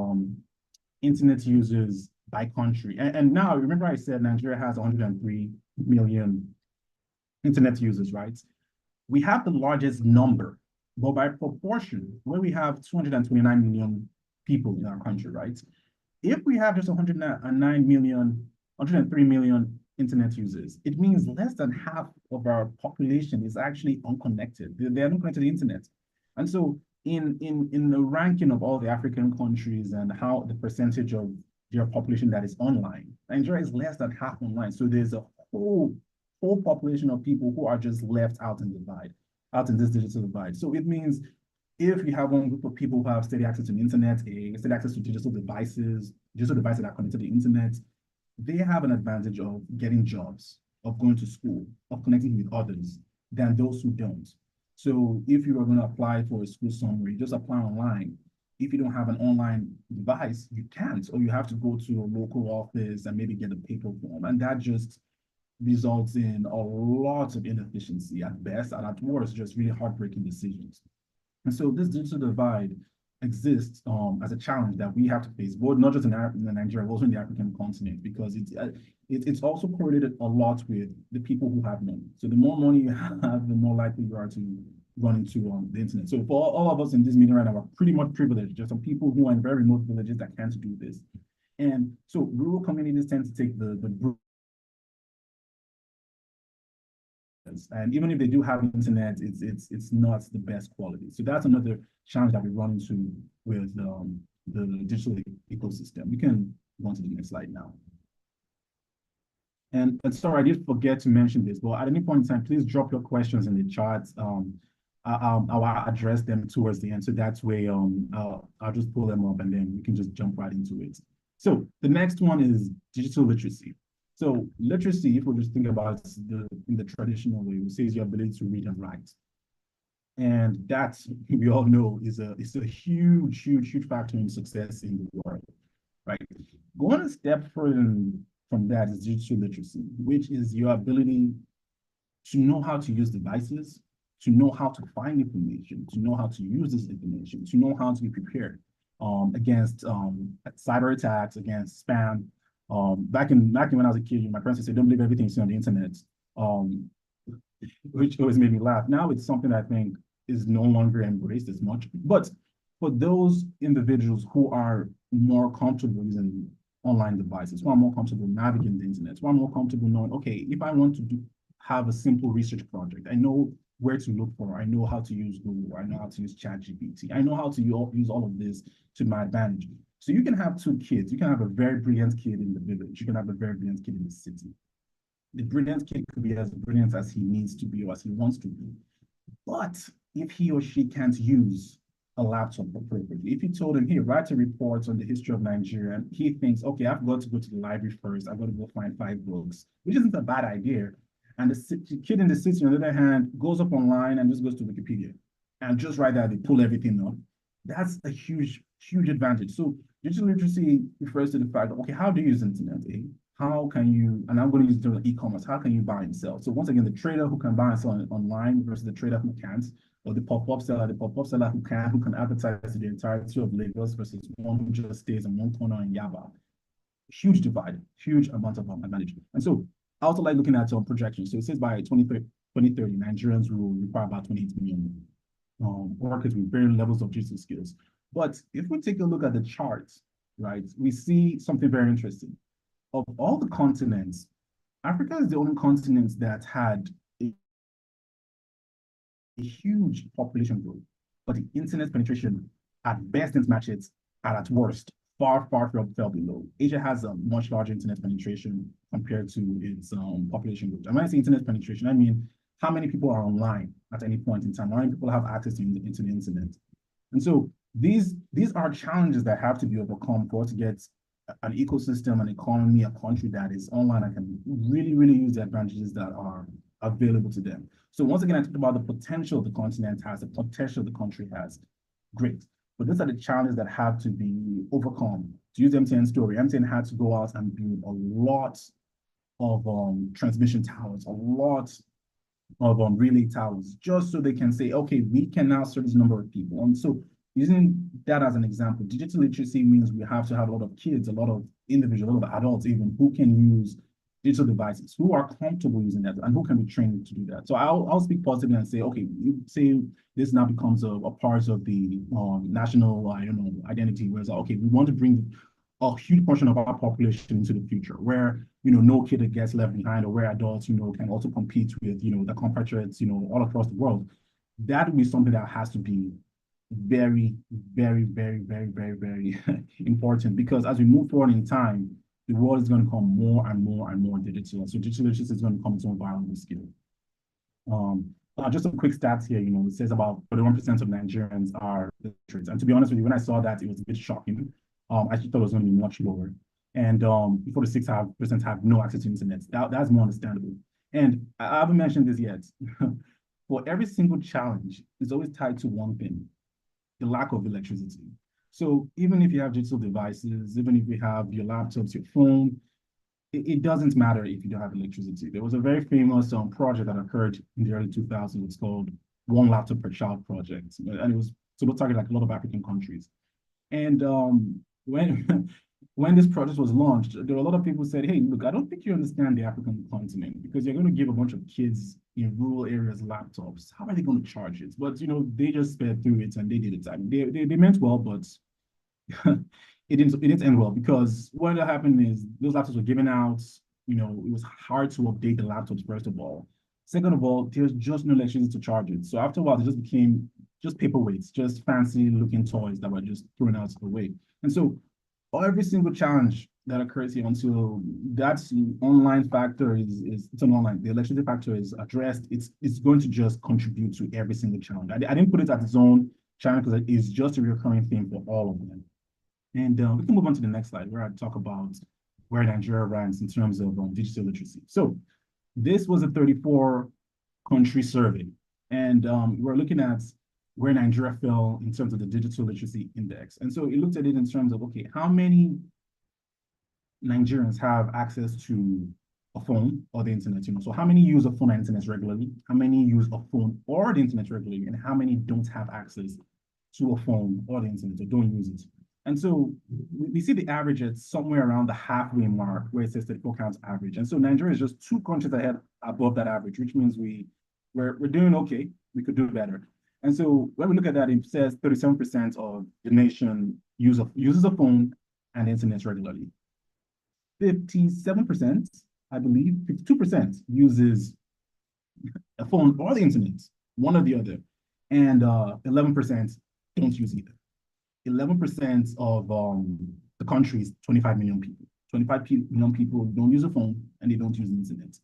internet users by country. And now, remember I said Nigeria has 103 million internet users, right? We have the largest number, but by proportion, where we have 229 million people in our country, right? If we have just 109 million, 103 million internet users, it means less than half of our population is actually unconnected. They are unconnected to the internet. And so in the ranking of all the African countries and how the percentage of their population that is online, Nigeria is less than half online. So there's a whole population of people who are just left out in this digital divide. So it means if you have one group of people who have steady access to the internet, steady access to digital devices that are connected to the internet, they have an advantage of getting jobs, of going to school, of connecting with others than those who don't. So if you are going to apply for a school somewhere, you just apply online. If you don't have an online device, you can't, or you have to go to a local office and maybe get a paper form. And that just results in a lot of inefficiency at best, and at worst, just really heartbreaking decisions. And so this digital divide exists as a challenge that we have to face, both not just in Nigeria, but also in the African continent, because it's also correlated a lot with the people who have money. So the more money you have, the more likely you are to run into the internet. So for all of us in this meeting right now, we're pretty much privileged. There's some people who are in very remote villages that can't do this. And so rural communities tend to take the and even if they do have internet, it's not the best quality. So that's another challenge that we run into with the digital ecosystem. We can go on to the next slide now. And sorry, I did forget to mention this, but at any point in time, please drop your questions in the chat. I'll address them towards the end. So that way, I'll just pull them up and then we can just jump right into it. So the next one is digital literacy. So literacy, if we just think about in the traditional way, we say is your ability to read and write. And that, we all know, is a huge, huge, huge factor in success in the world, right? Going a step further from that is digital literacy, which is your ability to know how to use devices, to know how to find information, to know how to use this information, to know how to be prepared against cyber attacks, against spam. Back in when I was a kid, my parents would say, "Don't believe everything you see on the internet," which always made me laugh. Now it's something I think is no longer embraced as much. But for those individuals who are more comfortable using online devices, who are more comfortable navigating the internet, who are more comfortable knowing, okay, if I want to have a simple research project, I know where to look for, I know how to use Google, I know how to use ChatGPT, I know how to use all of this to my advantage. So you can have two kids. You can have a very brilliant kid in the village. You can have a very brilliant kid in the city. The brilliant kid could be as brilliant as he needs to be or as he wants to be. But if he or she can't use a laptop appropriately, if you told him, hey, write a report on the history of Nigeria, and he thinks, okay, I've got to go to the library first. I've got to go find 5 books, which isn't a bad idea. And the kid in the city, on the other hand, goes up online and just goes to Wikipedia. And just right there, they pull everything up. That's a huge, huge advantage. So digital literacy refers to the fact, okay, how do you use internet? How can you, and I'm going to use the e-commerce, how can you buy and sell? So once again, the trader who can buy and sell online versus the trader who can't, or the pop-up seller who can advertise to the entirety of Lagos versus one who just stays in one corner in Yaba. Huge divide, huge amount of advantage. And so I also like looking at projections. So it says by 2030, Nigerians will require about 28 million workers with varying levels of digital skills. But if we take a look at the charts, right, we see something very interesting. Of all the continents, Africa is the only continent that had a huge population growth, but the internet penetration at best didn't match it, and at worst, far fell below. Asia has a much larger internet penetration compared to its population growth. And when I say internet penetration, I mean how many people are online at any point in time, how many people have access to the internet. And so these are challenges that have to be overcome for us to get an ecosystem, an economy, a country that is online and can really use the advantages that are available to them. So once again, I talked about the potential the continent has, the potential the country has. Great. But these are the challenges that have to be overcome. To use MTN's story, MTN had to go out and build a lot of transmission towers, a lot of relay towers, just so they can say, okay, we can now serve this number of people. And so using that as an example, digital literacy means we have to have a lot of kids, a lot of individuals, a lot of adults even, who can use digital devices, who are comfortable using that, and who can be trained to do that. So I'll speak positively and say, okay, you say this now becomes a part of the national, identity, where it's like, okay, we want to bring a huge portion of our population into the future, where no kid gets left behind, or where adults can also compete with the compatriots all across the world. That would be something that has to be very important, because as we move forward in time, the world is going to become more and more digital. So digital literacy is going to become its own viable skill. Just some quick stats here. It says about 41% of Nigerians are literate. And to be honest with you, when I saw that, it was a bit shocking. I actually thought it was going to be much lower. And 46% have no access to internet. That's more understandable. And I haven't mentioned this yet. For every single challenge, it's always tied to one thing: the lack of electricity. So even if you have digital devices, even if you have your laptops, your phone, it doesn't matter if you don't have electricity. There was a very famous project that occurred in the early 2000s. It's called One Laptop Per Child Project. And it was supposed to target like a lot of African countries. And when when this project was launched, there were a lot of people who said, hey, look, I don't think you understand the African continent, because you're going to give a bunch of kids in rural areas laptops. How are they going to charge it? But they just sped through it and they did it. I mean, they meant well, but it didn't end well, because what happened is those laptops were given out. It was hard to update the laptops, first of all. Second of all, there's just no electricity to charge it. So after a while, it just became just paperweights, just fancy looking toys that were just thrown out of the way. And so every single challenge that occurs here, until that online factor it's an online, the electricity factor is addressed, it's going to just contribute to every single challenge. I didn't put it as its own challenge because it's just a recurring theme for all of them. And we can move on to the next slide, where I talk about where Nigeria ranks in terms of digital literacy. So this was a 34-country survey, and we're looking at where Nigeria fell in terms of the digital literacy index. And so it looked at it in terms of, okay, how many Nigerians have access to a phone or the internet? So how many use a phone and internet regularly? How many use a phone or the internet regularly? And how many don't have access to a phone or the internet, or don't use it? And so we see the average at somewhere around the halfway mark, where it says 34 counts average. And so Nigeria is just 2 countries ahead above that average, which means we're doing okay. We could do better. And so when we look at that, it says 37% of the nation uses a phone and the internet regularly. 57%, I believe, 52% uses a phone or the internet, one or the other. And 11% don't use either. 11% of the country's 25 million people. 25 million people don't use a phone and they don't use the internet.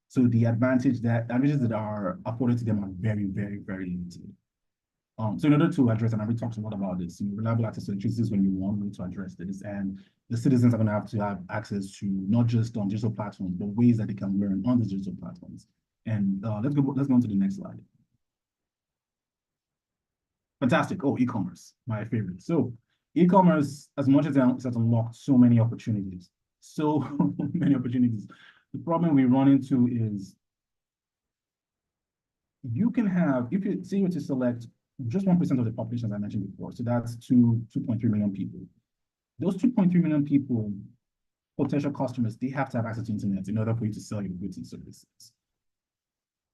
So the advantages that are afforded to them are very limited. So in order to address, and I've talked a lot about this, reliable access to electricity is going to be one way to address this. And the citizens are going to have access to not just on digital platforms, but ways that they can learn on the digital platforms. And let's go on to the next slide. Fantastic. Oh, e-commerce, my favorite. So e-commerce, as much as it has unlocked so many opportunities, the problem we run into is you can have, if you say you were to select just 1% of the population, as I mentioned before, so that's 2.3 million people. Those 2.3 million people, potential customers, they have to have access to internet in order for you to sell your goods and services.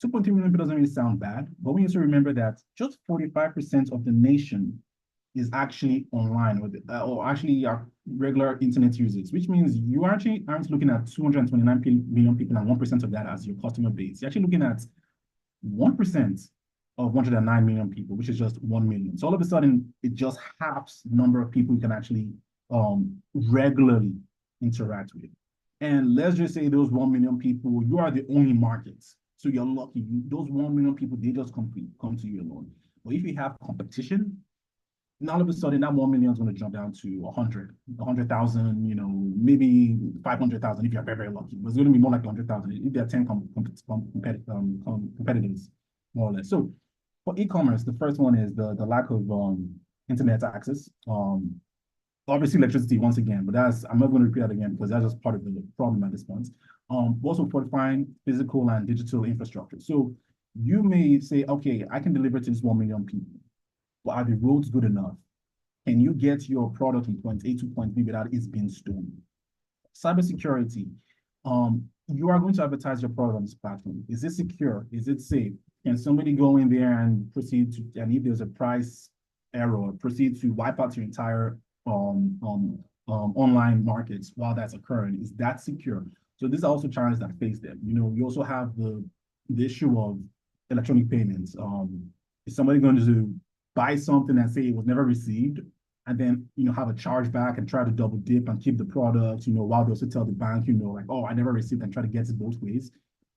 2.3 million people doesn't really sound bad, but we need to remember that just 45% of the nation is actually online or actually are regular internet users, which means you actually aren't looking at 229 million people and 1% of that as your customer base. You're actually looking at 1% of 109 million people, which is just 1 million. So all of a sudden, it just halves the number of people you can actually regularly interact with. And let's just say those 1 million people, you are the only market. So you're lucky. Those 1 million people, they just come to you alone. But if you have competition, now all of a sudden that 1 million is going to jump down to 100,000, maybe 500,000 if you're very, very lucky. But it's going to be more like 100,000 if there are 10 competitors, more or less. So for e-commerce, the first one is the lack of internet access. Obviously electricity once again, but I'm not going to repeat that again because that's just part of the problem at this point. Also fortifying physical and digital infrastructure. So you may say, okay, I can deliver to this 1 million people. But are the roads good enough? Can you get your product from point A to point B without it being stolen? Cybersecurity. You are going to advertise your product on this platform. Is it secure? Is it safe? Can somebody go in there and proceed to, and if there's a price error, proceed to wipe out your entire online markets while that's occurring? Is that secure? So these are also challenges that face them. You also have the issue of electronic payments. Is somebody going to buy something and say it was never received, and then have a chargeback and try to double dip and keep the product, while they also tell the bank, like, oh, I never received, and try to get it both ways?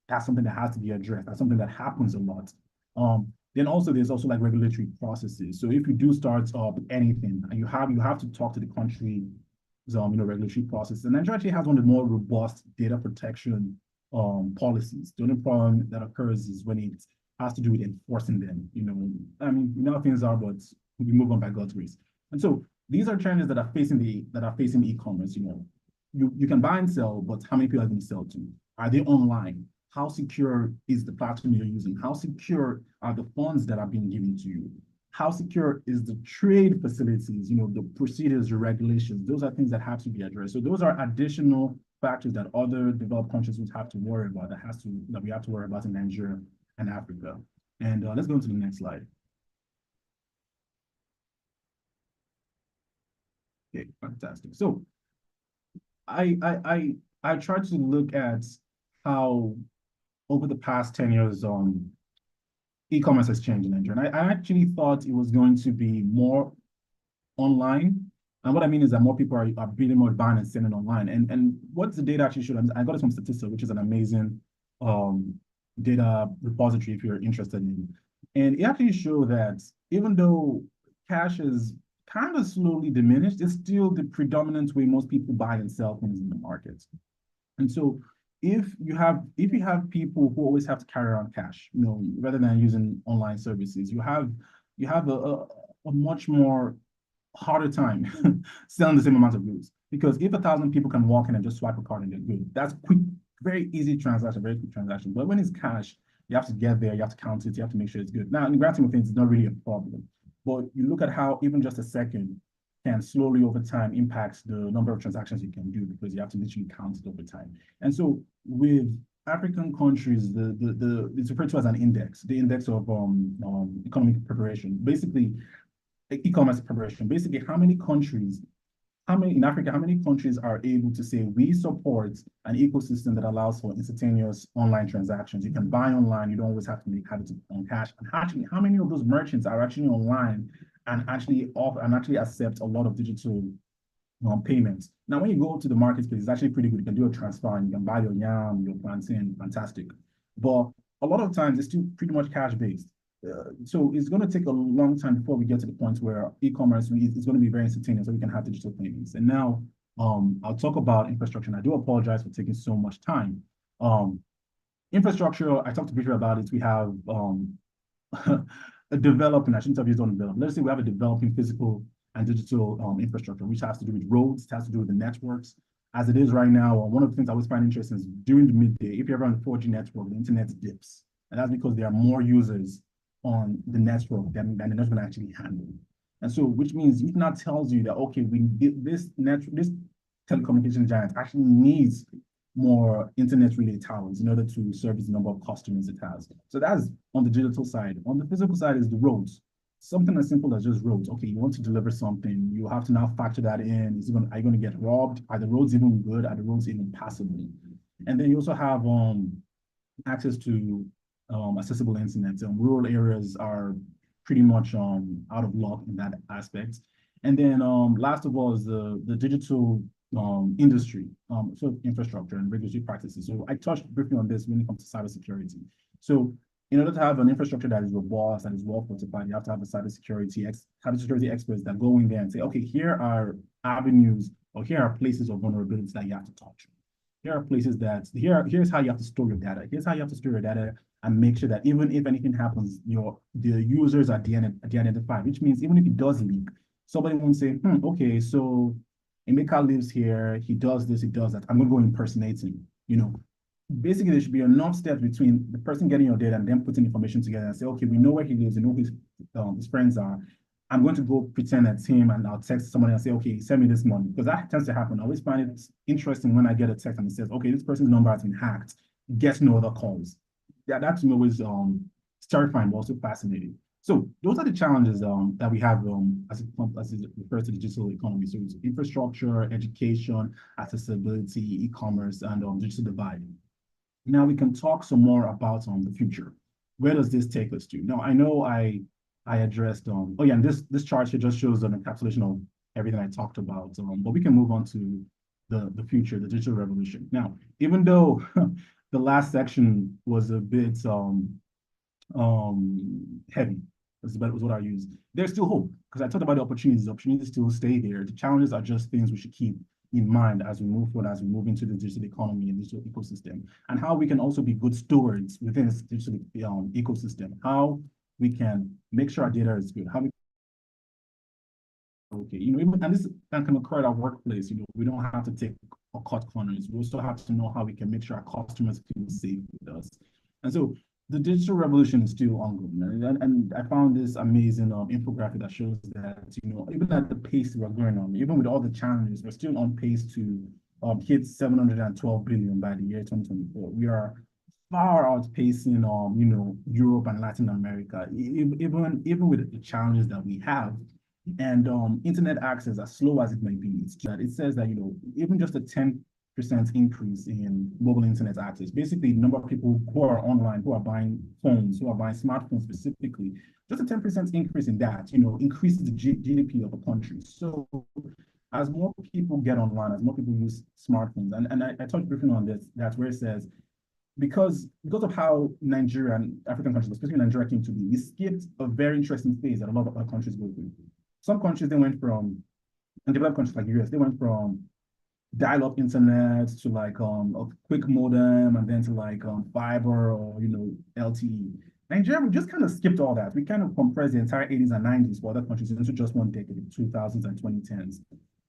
That's something that has to be addressed. That's something that happens a lot. Then also there's also like regulatory processes. So if you do start anything, and you have to talk to the country, regulatory process. And Nigeria actually has one of the more robust data protection policies. The only problem that occurs is when it has to do with enforcing them. Things are, but we move on by God's grace. And so these are challenges that are facing e-commerce. You can buy and sell, but how many people are going to sell to? Are they online? How secure is the platform you're using? How secure are the funds that are being given to you? How secure is the trade facilities, the procedures, the regulations? Those are things that have to be addressed. So those are additional factors that other developed countries would have to worry about, that we have to worry about in Nigeria and Africa. And let's go to the next slide. Okay, fantastic. So I tried to look at how over the past 10 years e-commerce has changed in Nigeria. And I actually thought it was going to be more online. And what I mean is that more people are really more buying and selling online. And what the data actually showed, I got it from Statista, which is an amazing data repository if you're interested in. And it actually showed that even though cash is kind of slowly diminished, it's still the predominant way most people buy and sell things in the market. And so if you have people who always have to carry around cash, rather than using online services, you have a much more harder time selling the same amount of goods. Because if 1,000 people can walk in and just swipe a card and they're good, that's quick, very easy transaction, very quick transaction. But when it's cash, you have to get there, you have to count it, you have to make sure it's good. Now, in the grand scheme of things, it's not really a problem. But you look at how even just a second can slowly over time impact the number of transactions you can do, because you have to literally count it over time. And so with African countries, it's referred to as an index, the index of economic preparation, basically e-commerce preparation. Basically, how many countries are able to say we support an ecosystem that allows for instantaneous online transactions? You can buy online, you don't always have to make habits on cash. And actually, how many of those merchants are actually online and actually accept a lot of digital payments? Now, when you go to the marketplace, it's actually pretty good. You can do a transfer and you can buy your yam, your plantain, fantastic. But a lot of times it's still pretty much cash based. So it's going to take a long time before we get to the point where e-commerce is going to be very instantaneous, so we can have digital payments. And now I'll talk about infrastructure, and I do apologize for taking so much time. Infrastructure, I talked briefly about it. We have a developing, I shouldn't have used on develop. Let's say we have a developing physical and digital infrastructure, which has to do with roads, it has to do with the networks. As it is right now, one of the things I always find interesting is during the midday, if you're ever on the 4G network, the internet dips. And that's because there are more users on the network than the network can actually handle. And so, which means it now tells you that, okay, this telecommunication giant actually needs more internet relay towers in order to service the number of customers it has. So that's on the digital side. On the physical side is the roads. something as simple as just roads. Okay, you want to deliver something, you have to now factor that in. Are you going to get robbed? Are the roads even good? Are the roads even passable? And then you also have access to accessible internet. Rural areas are pretty much out of luck in that aspect. And then last of all is the digital industry, so infrastructure and regulatory practices. So I touched briefly on this when it comes to cybersecurity. So in order to have an infrastructure that is robust and is well fortified, you have to have a cybersecurity experts that go in there and say, okay, here are avenues or here are places of vulnerability that you have to touch. Here are places here's how you have to store your data. Here's how you have to store your data and make sure that even if anything happens, the users are de-identified, which means even if it does leak, somebody won't say, okay, so Emeka lives here, he does this, he does that. I'm gonna go impersonate him. Basically there should be enough steps between the person getting your data and then putting information together and say, okay, we know where he lives, we know who his friends are. I'm going to go pretend that's him and I'll text somebody and say, okay, send me this money. Because that tends to happen. I always find it interesting when I get a text and it says, okay, this person's number has been hacked, get no other calls. Yeah, that to me was terrifying, but also fascinating. So those are the challenges that we have as it refers to the digital economy. So it's infrastructure, education, accessibility, e-commerce, and digital divide. Now we can talk some more about the future. Where does this take us to? Now I know I addressed oh yeah, and this chart here just shows an encapsulation of everything I talked about. But we can move on to the future, the digital revolution. Now, even though the last section was a bit heavy, was what I used, there's still hope because I talked about the opportunities. The opportunities still stay there. The challenges are just things we should keep in mind as we move forward, as we move into the digital economy and digital ecosystem, and how we can also be good stewards within this digital ecosystem. How we can make sure our data is good. How we even and this can occur at our workplace. We don't have to take or cut corners. We also have to know how we can make sure our customers feel safe with us. And so the digital revolution is still ongoing. And I found this amazing infographic that shows that, even at the pace we're going on, even with all the challenges, we're still on pace to hit 712 billion by the year 2024. We are far outpacing Europe and Latin America, even with the challenges that we have. And internet access, as slow as it may be, it says that even just a 10% increase in mobile internet access, basically the number of people who are online, who are buying phones, who are buying smartphones specifically, just a 10% increase in that, increases the GDP of a country. So as more people get online, as more people use smartphones, and I touched briefly on this, that's where it says, because of how Nigeria and African countries, especially Nigeria, came to be, we skipped a very interesting phase that a lot of other countries go through. Some countries, they went from, and developed countries like US, they went from dial-up internet to like a quick modem and then to like fiber or LTE. Nigeria, we just kind of skipped all that. We kind of compressed the entire 80s and 90s for other countries into just one decade, the 2000s and 2010s.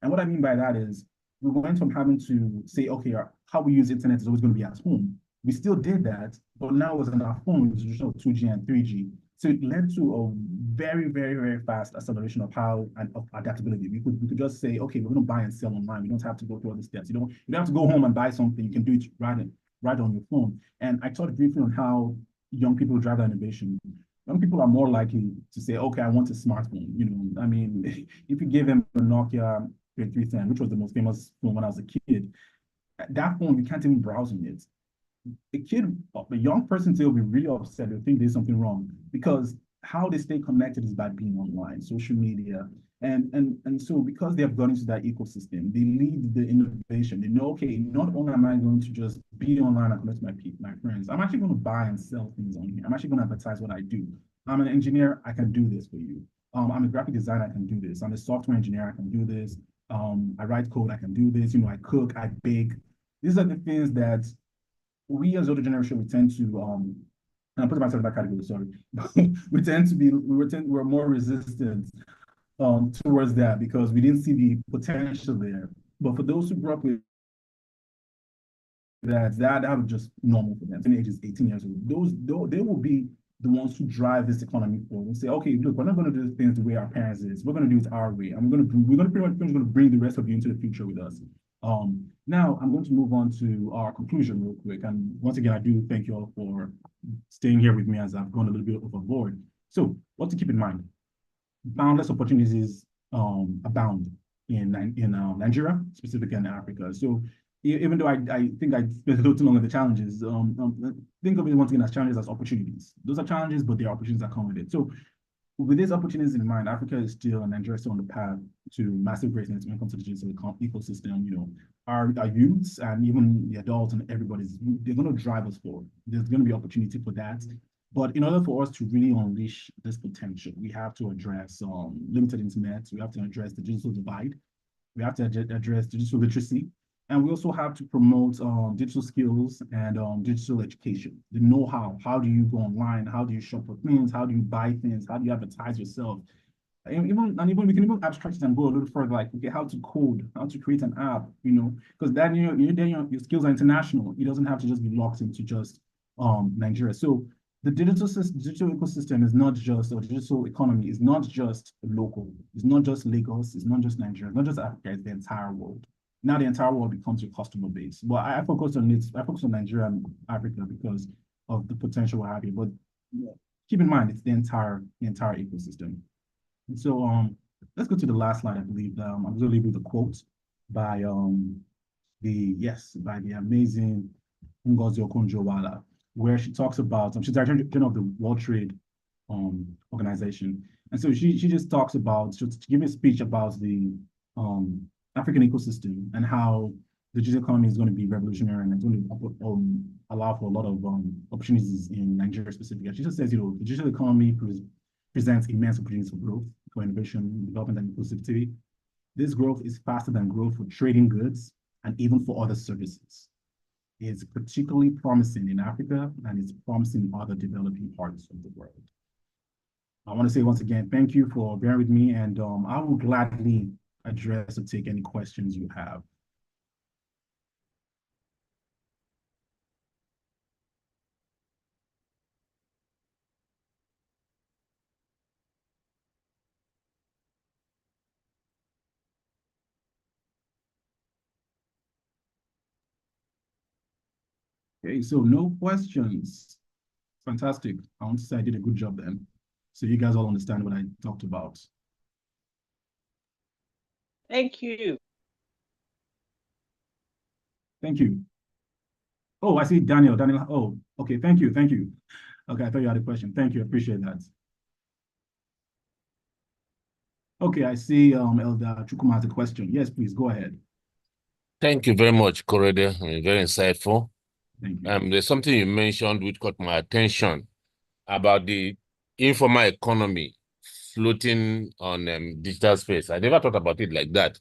And what I mean by that is we went from having to say, okay, how we use internet is always going to be at home. We still did that, but now it was on our phone, with 2G and 3G. So it led to a very, very, very fast acceleration of of adaptability. We could just say, okay, we're going to buy and sell online. We don't have to go through all the steps. You don't have to go home and buy something. You can do it right on your phone. And I talked briefly on how young people drive that innovation. Young people are more likely to say, okay, I want a smartphone. I mean, if you give them a Nokia 3310, which was the most famous phone when I was a kid, that phone, you can't even browse on it. A young person today will be really upset. They'll think there's something wrong because how they stay connected is by being online, social media. And so because they have gone into that ecosystem, they lead the innovation. They know, okay, not only am I going to just be online and connect to my friends, I'm actually going to buy and sell things on here. I'm actually going to advertise what I do. I'm an engineer, I can do this for you. I'm a graphic designer, I can do this. I'm a software engineer, I can do this. I write code, I can do this. I cook, I bake. These are the things that we as older generation, we tend to, and I'm putting myself in that category, sorry, we're more resistant towards that because we didn't see the potential there. But for those who grew up with that was just normal for them. Ages 18 years old, they will be the ones who drive this economy forward and say, okay, look, we're not going to do things the way our parents is. We're going to do it our way. And we're pretty much going to bring the rest of you into the future with us. Now I'm going to move on to our conclusion real quick. And once again, I do thank you all for staying here with me as I've gone a little bit overboard. So what to keep in mind? boundless opportunities abound in Nigeria, specifically in Africa. So even though I think I spent a little too long on the challenges, think of it once again as challenges as opportunities. Those are challenges, but there are opportunities that come with it. So with these opportunities in mind, Africa is still and Nigeria is still on the path to massive greatness when it comes to the digital ecosystem. You know, our youths and even the adults and everybody's they're going to drive us forward. There's going to be opportunity for that. But in order for us to really unleash this potential, we have to address limited internet. We have to address the digital divide. We have to address digital literacy. And we also have to promote digital skills and digital education, the know-how. How do you go online? How do you shop for things? How do you buy things? How do you advertise yourself? And even we can even abstract it and go a little further, like okay, how to code, how to create an app, you know, because then your skills are international. It doesn't have to just be locked into just Nigeria. So the digital ecosystem is not just, or digital economy is not just local. It's not just Lagos. It's not just Nigeria. It's not just Africa. It's the entire world. Now the entire world becomes your customer base. But I focus on it. I focus on Nigeria and Africa because of the potential we have here. But keep in mind, it's the entire ecosystem. And so let's go to the last slide. I believe I'm going to leave you with a quote by the amazing Ngozi Okonjo-Iweala, where she talks about she's director of the World Trade Organization, and so she just talks about to give me a speech about the African ecosystem and how the digital economy is going to be revolutionary and it's going to allow for a lot of opportunities in Nigeria specifically. She just says, you know, the digital economy presents immense opportunities for growth, for innovation, development, and inclusivity. This growth is faster than growth for trading goods and even for other services. It's particularly promising in Africa and it's promising in other developing parts of the world. I want to say once again, thank you for bearing with me, and I will gladly address or take any questions you have. Okay, so no questions. Fantastic. I want to say I did a good job then. So you guys all understand what I talked about. Thank you. Thank you. Oh, I see Daniel. Daniel. Oh, okay. Thank you. Thank you. Okay, I thought you had a question. Thank you. I appreciate that. Okay, I see Elder Chukuma has a question. Yes, please go ahead. Thank you very much, Korede. Very insightful. Thank you. There's something you mentioned which caught my attention about the informal economy floating on digital space. I never thought about it like that,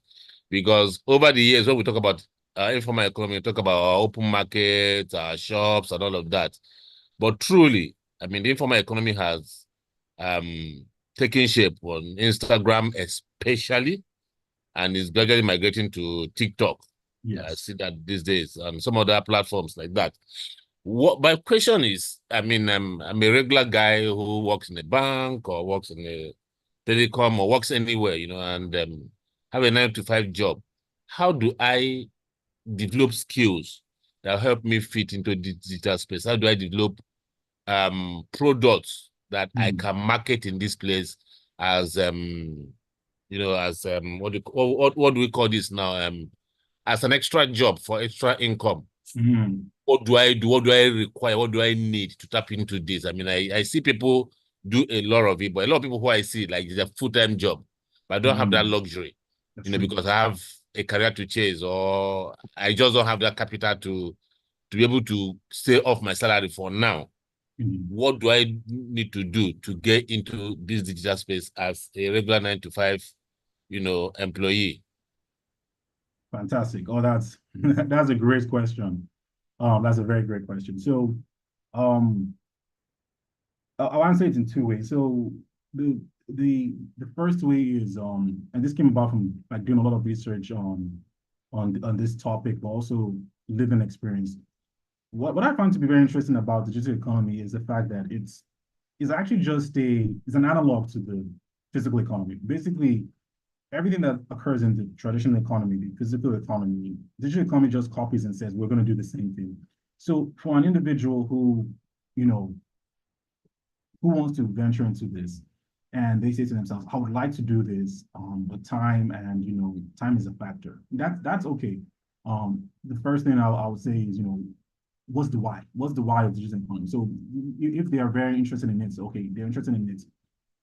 because over the years, when we talk about informal economy, we talk about our open markets, our shops, and all of that. But truly, I mean, the informal economy has taken shape on Instagram, especially, and is gradually migrating to TikTok. Yes. I see that these days and some other platforms like that. What my question is, I mean, I'm a regular guy who works in a bank or works in a telecom or works anywhere, you know, and have a 9-to-5 job. How do I develop skills that help me fit into the digital space? How do I develop products that I can market in this place as you know, as what do we call this now? As an extra job for extra income. What do I do? What do I require? What do I need to tap into this? I mean, I see people do a lot of it, but a lot of people who I see, like, it's a full-time job, but I don't have that luxury, you know, because I have a career to chase, or I just don't have that capital to be able to stay off my salary for now. What do I need to do to get into this digital space as a regular 9-to-5, you know, employee? Fantastic. Oh, that's that's a great question. That's a very great question. So, I'll answer it in two ways. So the first way is and this came about from like doing a lot of research on this topic, but also living experience. What I find to be very interesting about the digital economy is the fact that it's actually just it's an analog to the physical economy. Basically, everything that occurs in the traditional economy, the physical economy, digital economy just copies and says, we're going to do the same thing. So for an individual who, you know, who wants to venture into this, and they say to themselves, I would like to do this, but time and, time is a factor. That's okay. The first thing I would say is, what's the why? What's the why of digital economy? So if they are very interested in it, so, okay, they're interested in it.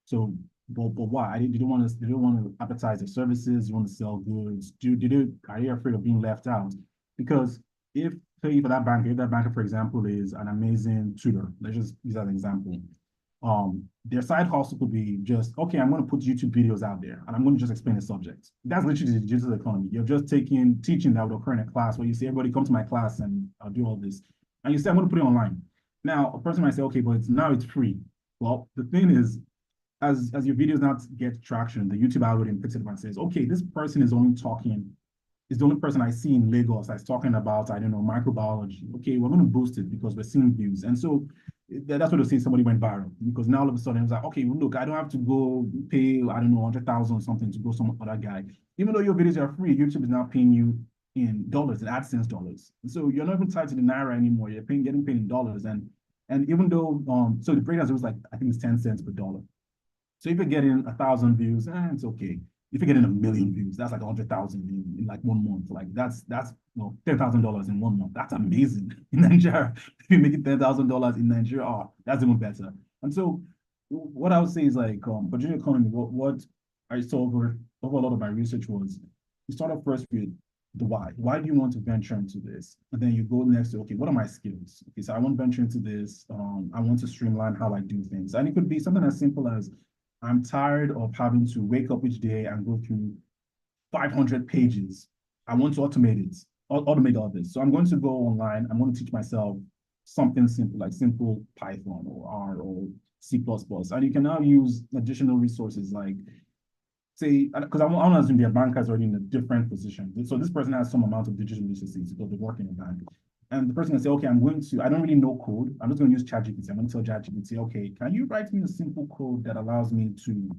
So, but why? They don't want to advertise their services. You want to sell goods. Are you afraid of being left out? Because if, say, for that banker, if that banker, for example, is an amazing tutor, let's just use that as an example. Their side hustle could be just, okay, I'm going to put YouTube videos out there and I'm going to just explain the subject. That's literally the digital economy. You're just teaching that would occur in a class where you say, everybody come to my class and I'll do all this. And you say, I'm going to put it online. Now, a person might say, okay, but now it's free. Well, the thing is, as your videos not get traction, the YouTube algorithm picks it up and says, okay, this person is only talking, is the only person I see in Lagos that's talking about, I don't know, microbiology. Okay, we're going to boost it because we're seeing views. And so that's what they say somebody went viral, because now all of a sudden it's like, okay, well, look, I don't have to go pay, I don't know, 100,000 or something to go some other guy. Even though your videos are free, YouTube is now paying you in dollars, in AdSense dollars. And so you're not even tied to the Naira anymore. You're getting paid in dollars. And even though, so the breakdown was like, I think it's 10 cents per dollar. So if you're getting 1,000 views, it's okay. If you're getting 1,000,000 views, that's like 100,000 in like 1 month. Like that's $10,000 in 1 month. That's amazing. In Nigeria, if you make it $10,000 in Nigeria, that's even better. And so what I would say is like, for digital economy, what I saw over a lot of my research was, you start off first with the why. Why do you want to venture into this? And then you go next to, okay, what are my skills? Okay, so I want to venture into this. I want to streamline how I do things. And it could be something as simple as, I'm tired of having to wake up each day and go through 500 pages. I want to automate it, automate all this. So I'm going to go online. I'm going to teach myself something simple, like simple Python or R or C++. And you can now use additional resources like, say, because I want to assume their banker is already in a different position. So this person has some amount of digital literacy because they work in a bank. And the person can say, okay, I don't really know code. I'm just going to use ChatGPT. I'm going to tell ChatGPT, okay, can you write me a simple code that allows me to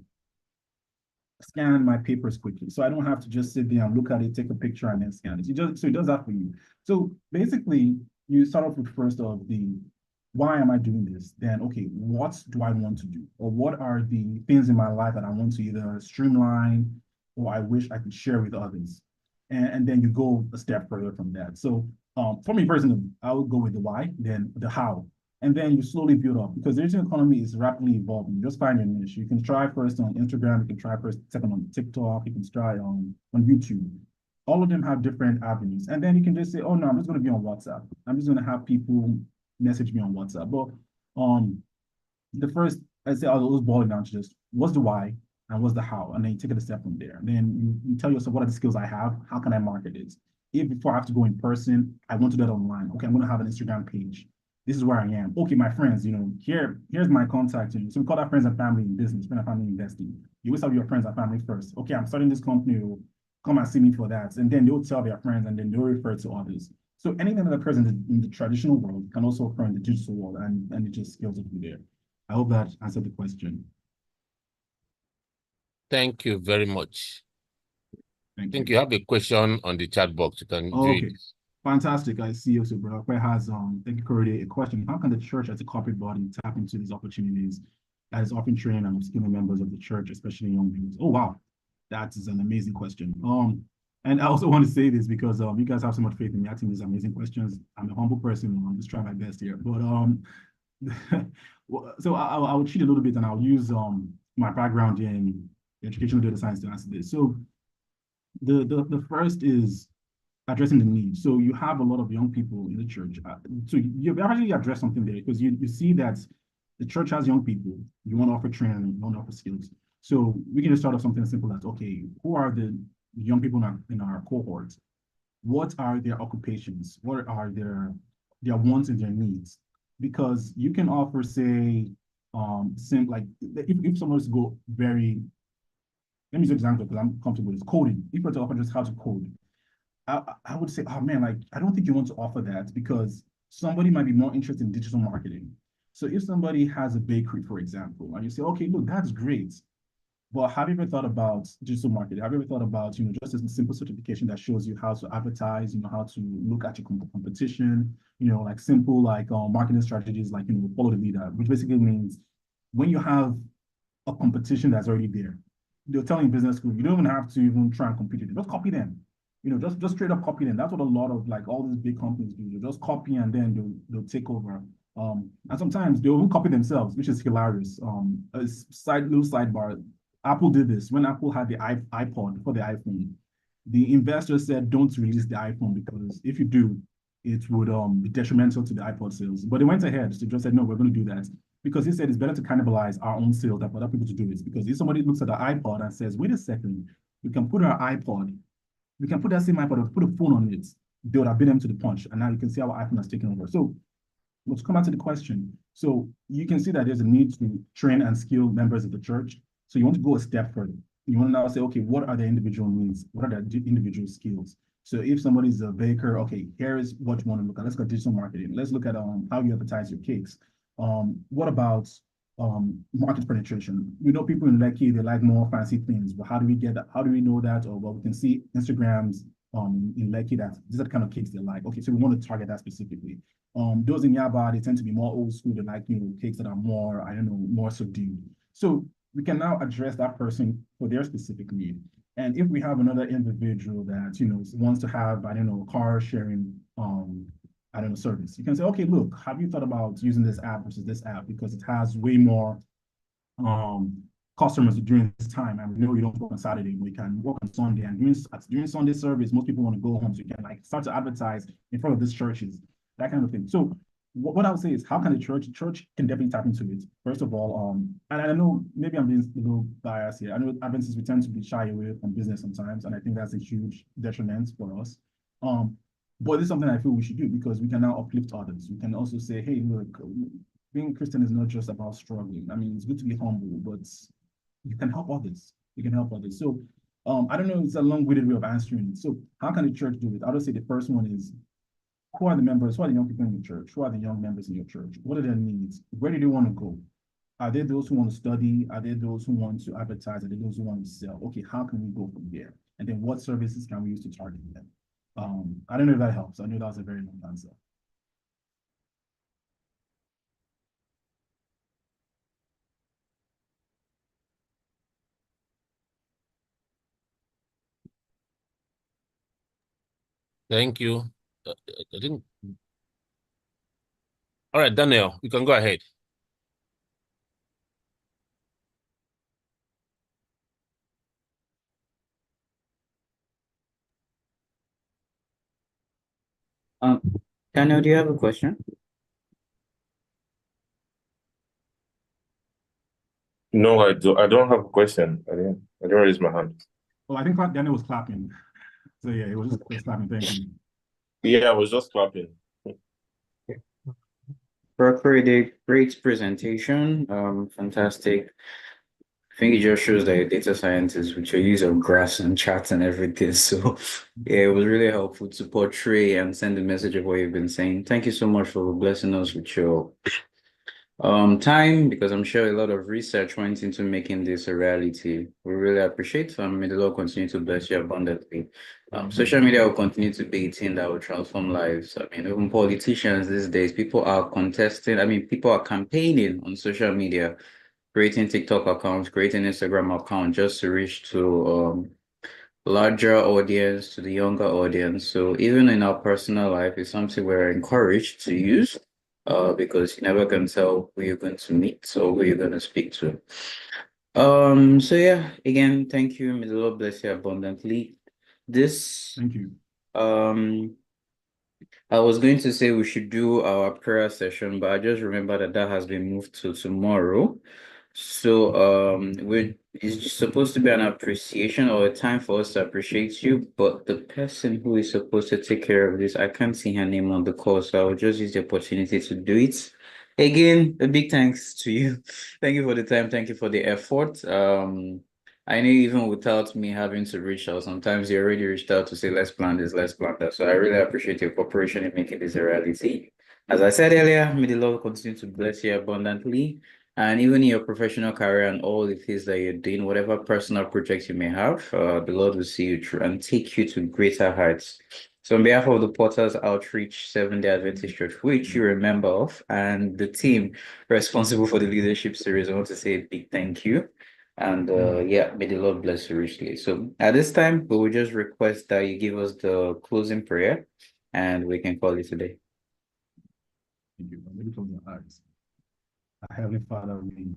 scan my papers quickly? So I don't have to just sit there and look at it, take a picture, and then scan it. So it does that for you. So basically, you start off with first of the, why am I doing this? Then, okay, what do I want to do? Or what are the things in my life that I want to either streamline or I wish I could share with others? And then you go a step further from that. So for me personally, I would go with the why, then the how, and then you slowly build up, because the digital economy is rapidly evolving. Just find your niche. You can try first on Instagram, you can try first second on TikTok, you can try on YouTube. All of them have different avenues. And then you can just say, oh no, I'm just going to be on WhatsApp. I'm just going to have people message me on WhatsApp. But the first, I say, I'll always boil it down to just, what's the why and what's the how? And then you take it a step from there. And then you tell yourself, what are the skills I have? How can I market it? If before I have to go in person, I want to do that online. Okay, I'm going to have an Instagram page. This is where I am. Okay, my friends, here's my contact. So we call that friends and family in business, friends and family investing. You always have your friends and family first. Okay, I'm starting this company. Come and see me for that. And then they'll tell their friends, and then they'll refer to others. So anything that occurs in the traditional world can also occur in the digital world, and it just scales up from there. I hope that answered the question. Thank you very much. I Thank think you. you have a question on the chat box. You can do Okay. it. Fantastic. I see also, Brother Kwe has, thank you, Korede, a question. How can the church as a corporate body tap into these opportunities that is often training and upskilling members of the church, especially young people? Oh, wow. That is an amazing question. And I also want to say this because you guys have so much faith in me asking these amazing questions. I'm a humble person. I'm just trying my best here. But so I will cheat a little bit, and I'll use my background in educational data science to answer this. So the first is addressing the need. So you have a lot of young people in the church. So you've already addressed something there, because you see that the church has young people. You want to offer training, you want to offer skills. So we can just start off something as simple as, okay, who are the young people in our cohort? What are their occupations? What are their wants and their needs? Because you can offer, say, like if someone's go very, let me use an example because I'm comfortable with coding. If we're to offer just how to code, I would say, oh man, like, I don't think you want to offer that, because somebody might be more interested in digital marketing. So if somebody has a bakery, for example, and you say, okay, look, that's great, but have you ever thought about digital marketing? Have you ever thought about, just a simple certification that shows you how to advertise, how to look at your competition, like simple, like marketing strategies, like, follow the leader, which basically means when you have a competition that's already there. They're telling business school, you don't even have to even try and compete with it. Just copy them. Just straight up copy them. That's what a lot of like all these big companies do. They just copy and then they'll take over. And sometimes they'll even copy themselves, which is hilarious. A little sidebar. Apple did this when Apple had the iPod for the iPhone. The investor said, don't release the iPhone because if you do, it would be detrimental to the iPod sales. But they went ahead. So just said, no, we're going to do that because he said it's better to cannibalize our own sales than for other people to do it. Because if somebody looks at the iPod and says, wait a second, we can put our iPod, we can put that same iPod, put a phone on it, they would have beat them to the punch. And now you can see how iPhone has taken over. So let's come back to the question. So you can see that there's a need to train and skill members of the church. So you want to go a step further. You want to now say, okay, what are their individual needs? What are their individual skills? So if somebody's a baker, okay, here is what you want to look at. Let's go digital marketing. Let's look at how you advertise your cakes. What about market penetration? We know people in Lekki, they like more fancy things, but how do we get that? How do we know that? Or well, we can see Instagrams in Lekki that these are the kind of cakes they like. Okay, so we want to target that specifically. Those in Yaba, they tend to be more old school. They like, cakes that are more, I don't know, more subdued. So we can now address that person for their specific need. And if we have another individual that, wants to have, I don't know, car sharing, I don't know, service, you can say, okay, look, have you thought about using this app versus this app? Because it has way more customers during this time. And we know you don't work on Saturday, but you can work on Sunday. And during Sunday service, most people want to go home. So you can like start to advertise in front of these churches, that kind of thing. So what I would say is, how can the church can definitely tap into it. First of all, and I know maybe I'm being a little biased here. I know Adventists, we tend to be shy away from business sometimes, and I think that's a huge detriment for us. But it's something I feel we should do because we can now uplift others. We can also say, hey, look, being Christian is not just about struggling. I mean, it's good to be humble, but you can help others. You can help others. So I don't know, it's a long-winded way of answering it. So how can the church do it? I would say the first one is, who are the members? Who are the young people in your church? Who are the young members in your church? What are their needs? Where do they want to go? Are they those who want to study? Are they those who want to advertise? Are they those who want to sell? Okay, how can we go from there? And then what services can we use to target them? I don't know if that helps. I know that was a very long answer. Thank you. I think. All right, Daniel, you can go ahead. Daniel, do you have a question? No, I do. I don't have a question. I didn't raise my hand. Oh, I think Daniel was clapping. So yeah, it was just clapping. Thank you. Yeah, I was just clapping. Korede, great presentation. Fantastic. I think it just shows that you're data scientists with your use of graphs and charts and everything. So yeah, it was really helpful to portray and send the message of what you've been saying. Thank you so much for blessing us with your time, because I'm sure a lot of research went into making this a reality. We really appreciate. May the Lord continue to bless you abundantly. Social media will continue to be a thing that will transform lives. I mean, even politicians these days, people are contesting. I mean, people are campaigning on social media, creating TikTok accounts, creating Instagram accounts just to reach to larger audience, to the younger audience. So even in our personal life, it's something we're encouraged to use. Because you never can tell who you're going to meet or who you're going to speak to. So yeah, again, thank you. May the Lord bless you abundantly. Thank you. I was going to say we should do our prayer session, but I just remember that has been moved to tomorrow. So it's supposed to be an appreciation or a time for us to appreciate you, but the person who is supposed to take care of this, I can't see her name on the call, so I'll just use the opportunity to do it. Again, a big thanks to you. Thank you for the time. Thank you for the effort. I know even without me having to reach out, sometimes you already reached out to say, let's plan this, let's plan that. So I really appreciate your cooperation in making this a reality. As I said earlier, may the Lord continue to bless you abundantly. And even in your professional career and all the things that you're doing, whatever personal projects you may have, the Lord will see you through and take you to greater heights. So on behalf of the Porters Outreach 7-Day Adventist Church, which you're a member of, and the team responsible for the leadership series, I want to say a big thank you. And yeah, may the Lord bless you richly. So at this time, we will just request that you give us the closing prayer and we can call it today. Thank you. Let me close your eyes. Our Heavenly Father, we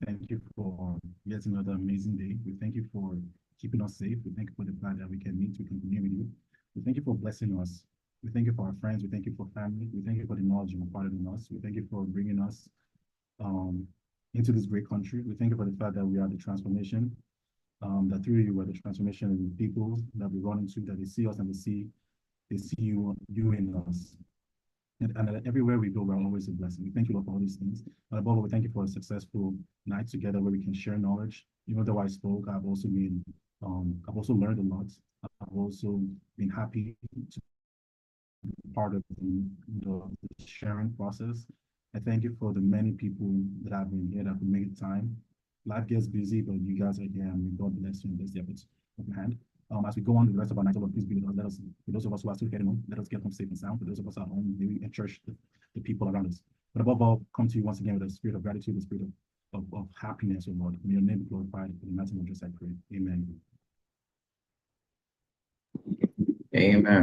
thank you for yet another amazing day. We thank you for keeping us safe. We thank you for the fact that we can meet, we can commune with you. We thank you for blessing us. We thank you for our friends. We thank you for family. We thank you for the knowledge you imparted in us. We thank you for bringing us into this great country. We thank you for the fact that we are the transformation, that through you are the transformation of the people that we run into, that they see us and they see you in us. And everywhere we go, we're always a blessing. We thank you, Lord, for all these things. But above all, we thank you for a successful night together where we can share knowledge. Even though I spoke, I've also learned a lot. I've also been happy to be part of the sharing process. I thank you for the many people that have been here that have made time. Life gets busy, but you guys are here, and may God bless you and bless the efforts of your hand. As we go on with the rest of our night, Lord, please be with us. Let us, for those of us who are still heading home, let us get home safe and sound. For those of us at home, may we encourage the people around us. But above all, come to you once again with a spirit of gratitude, a spirit of happiness, O Lord. May your name be glorified. In the mighty name of Jesus, I pray. Amen. Amen.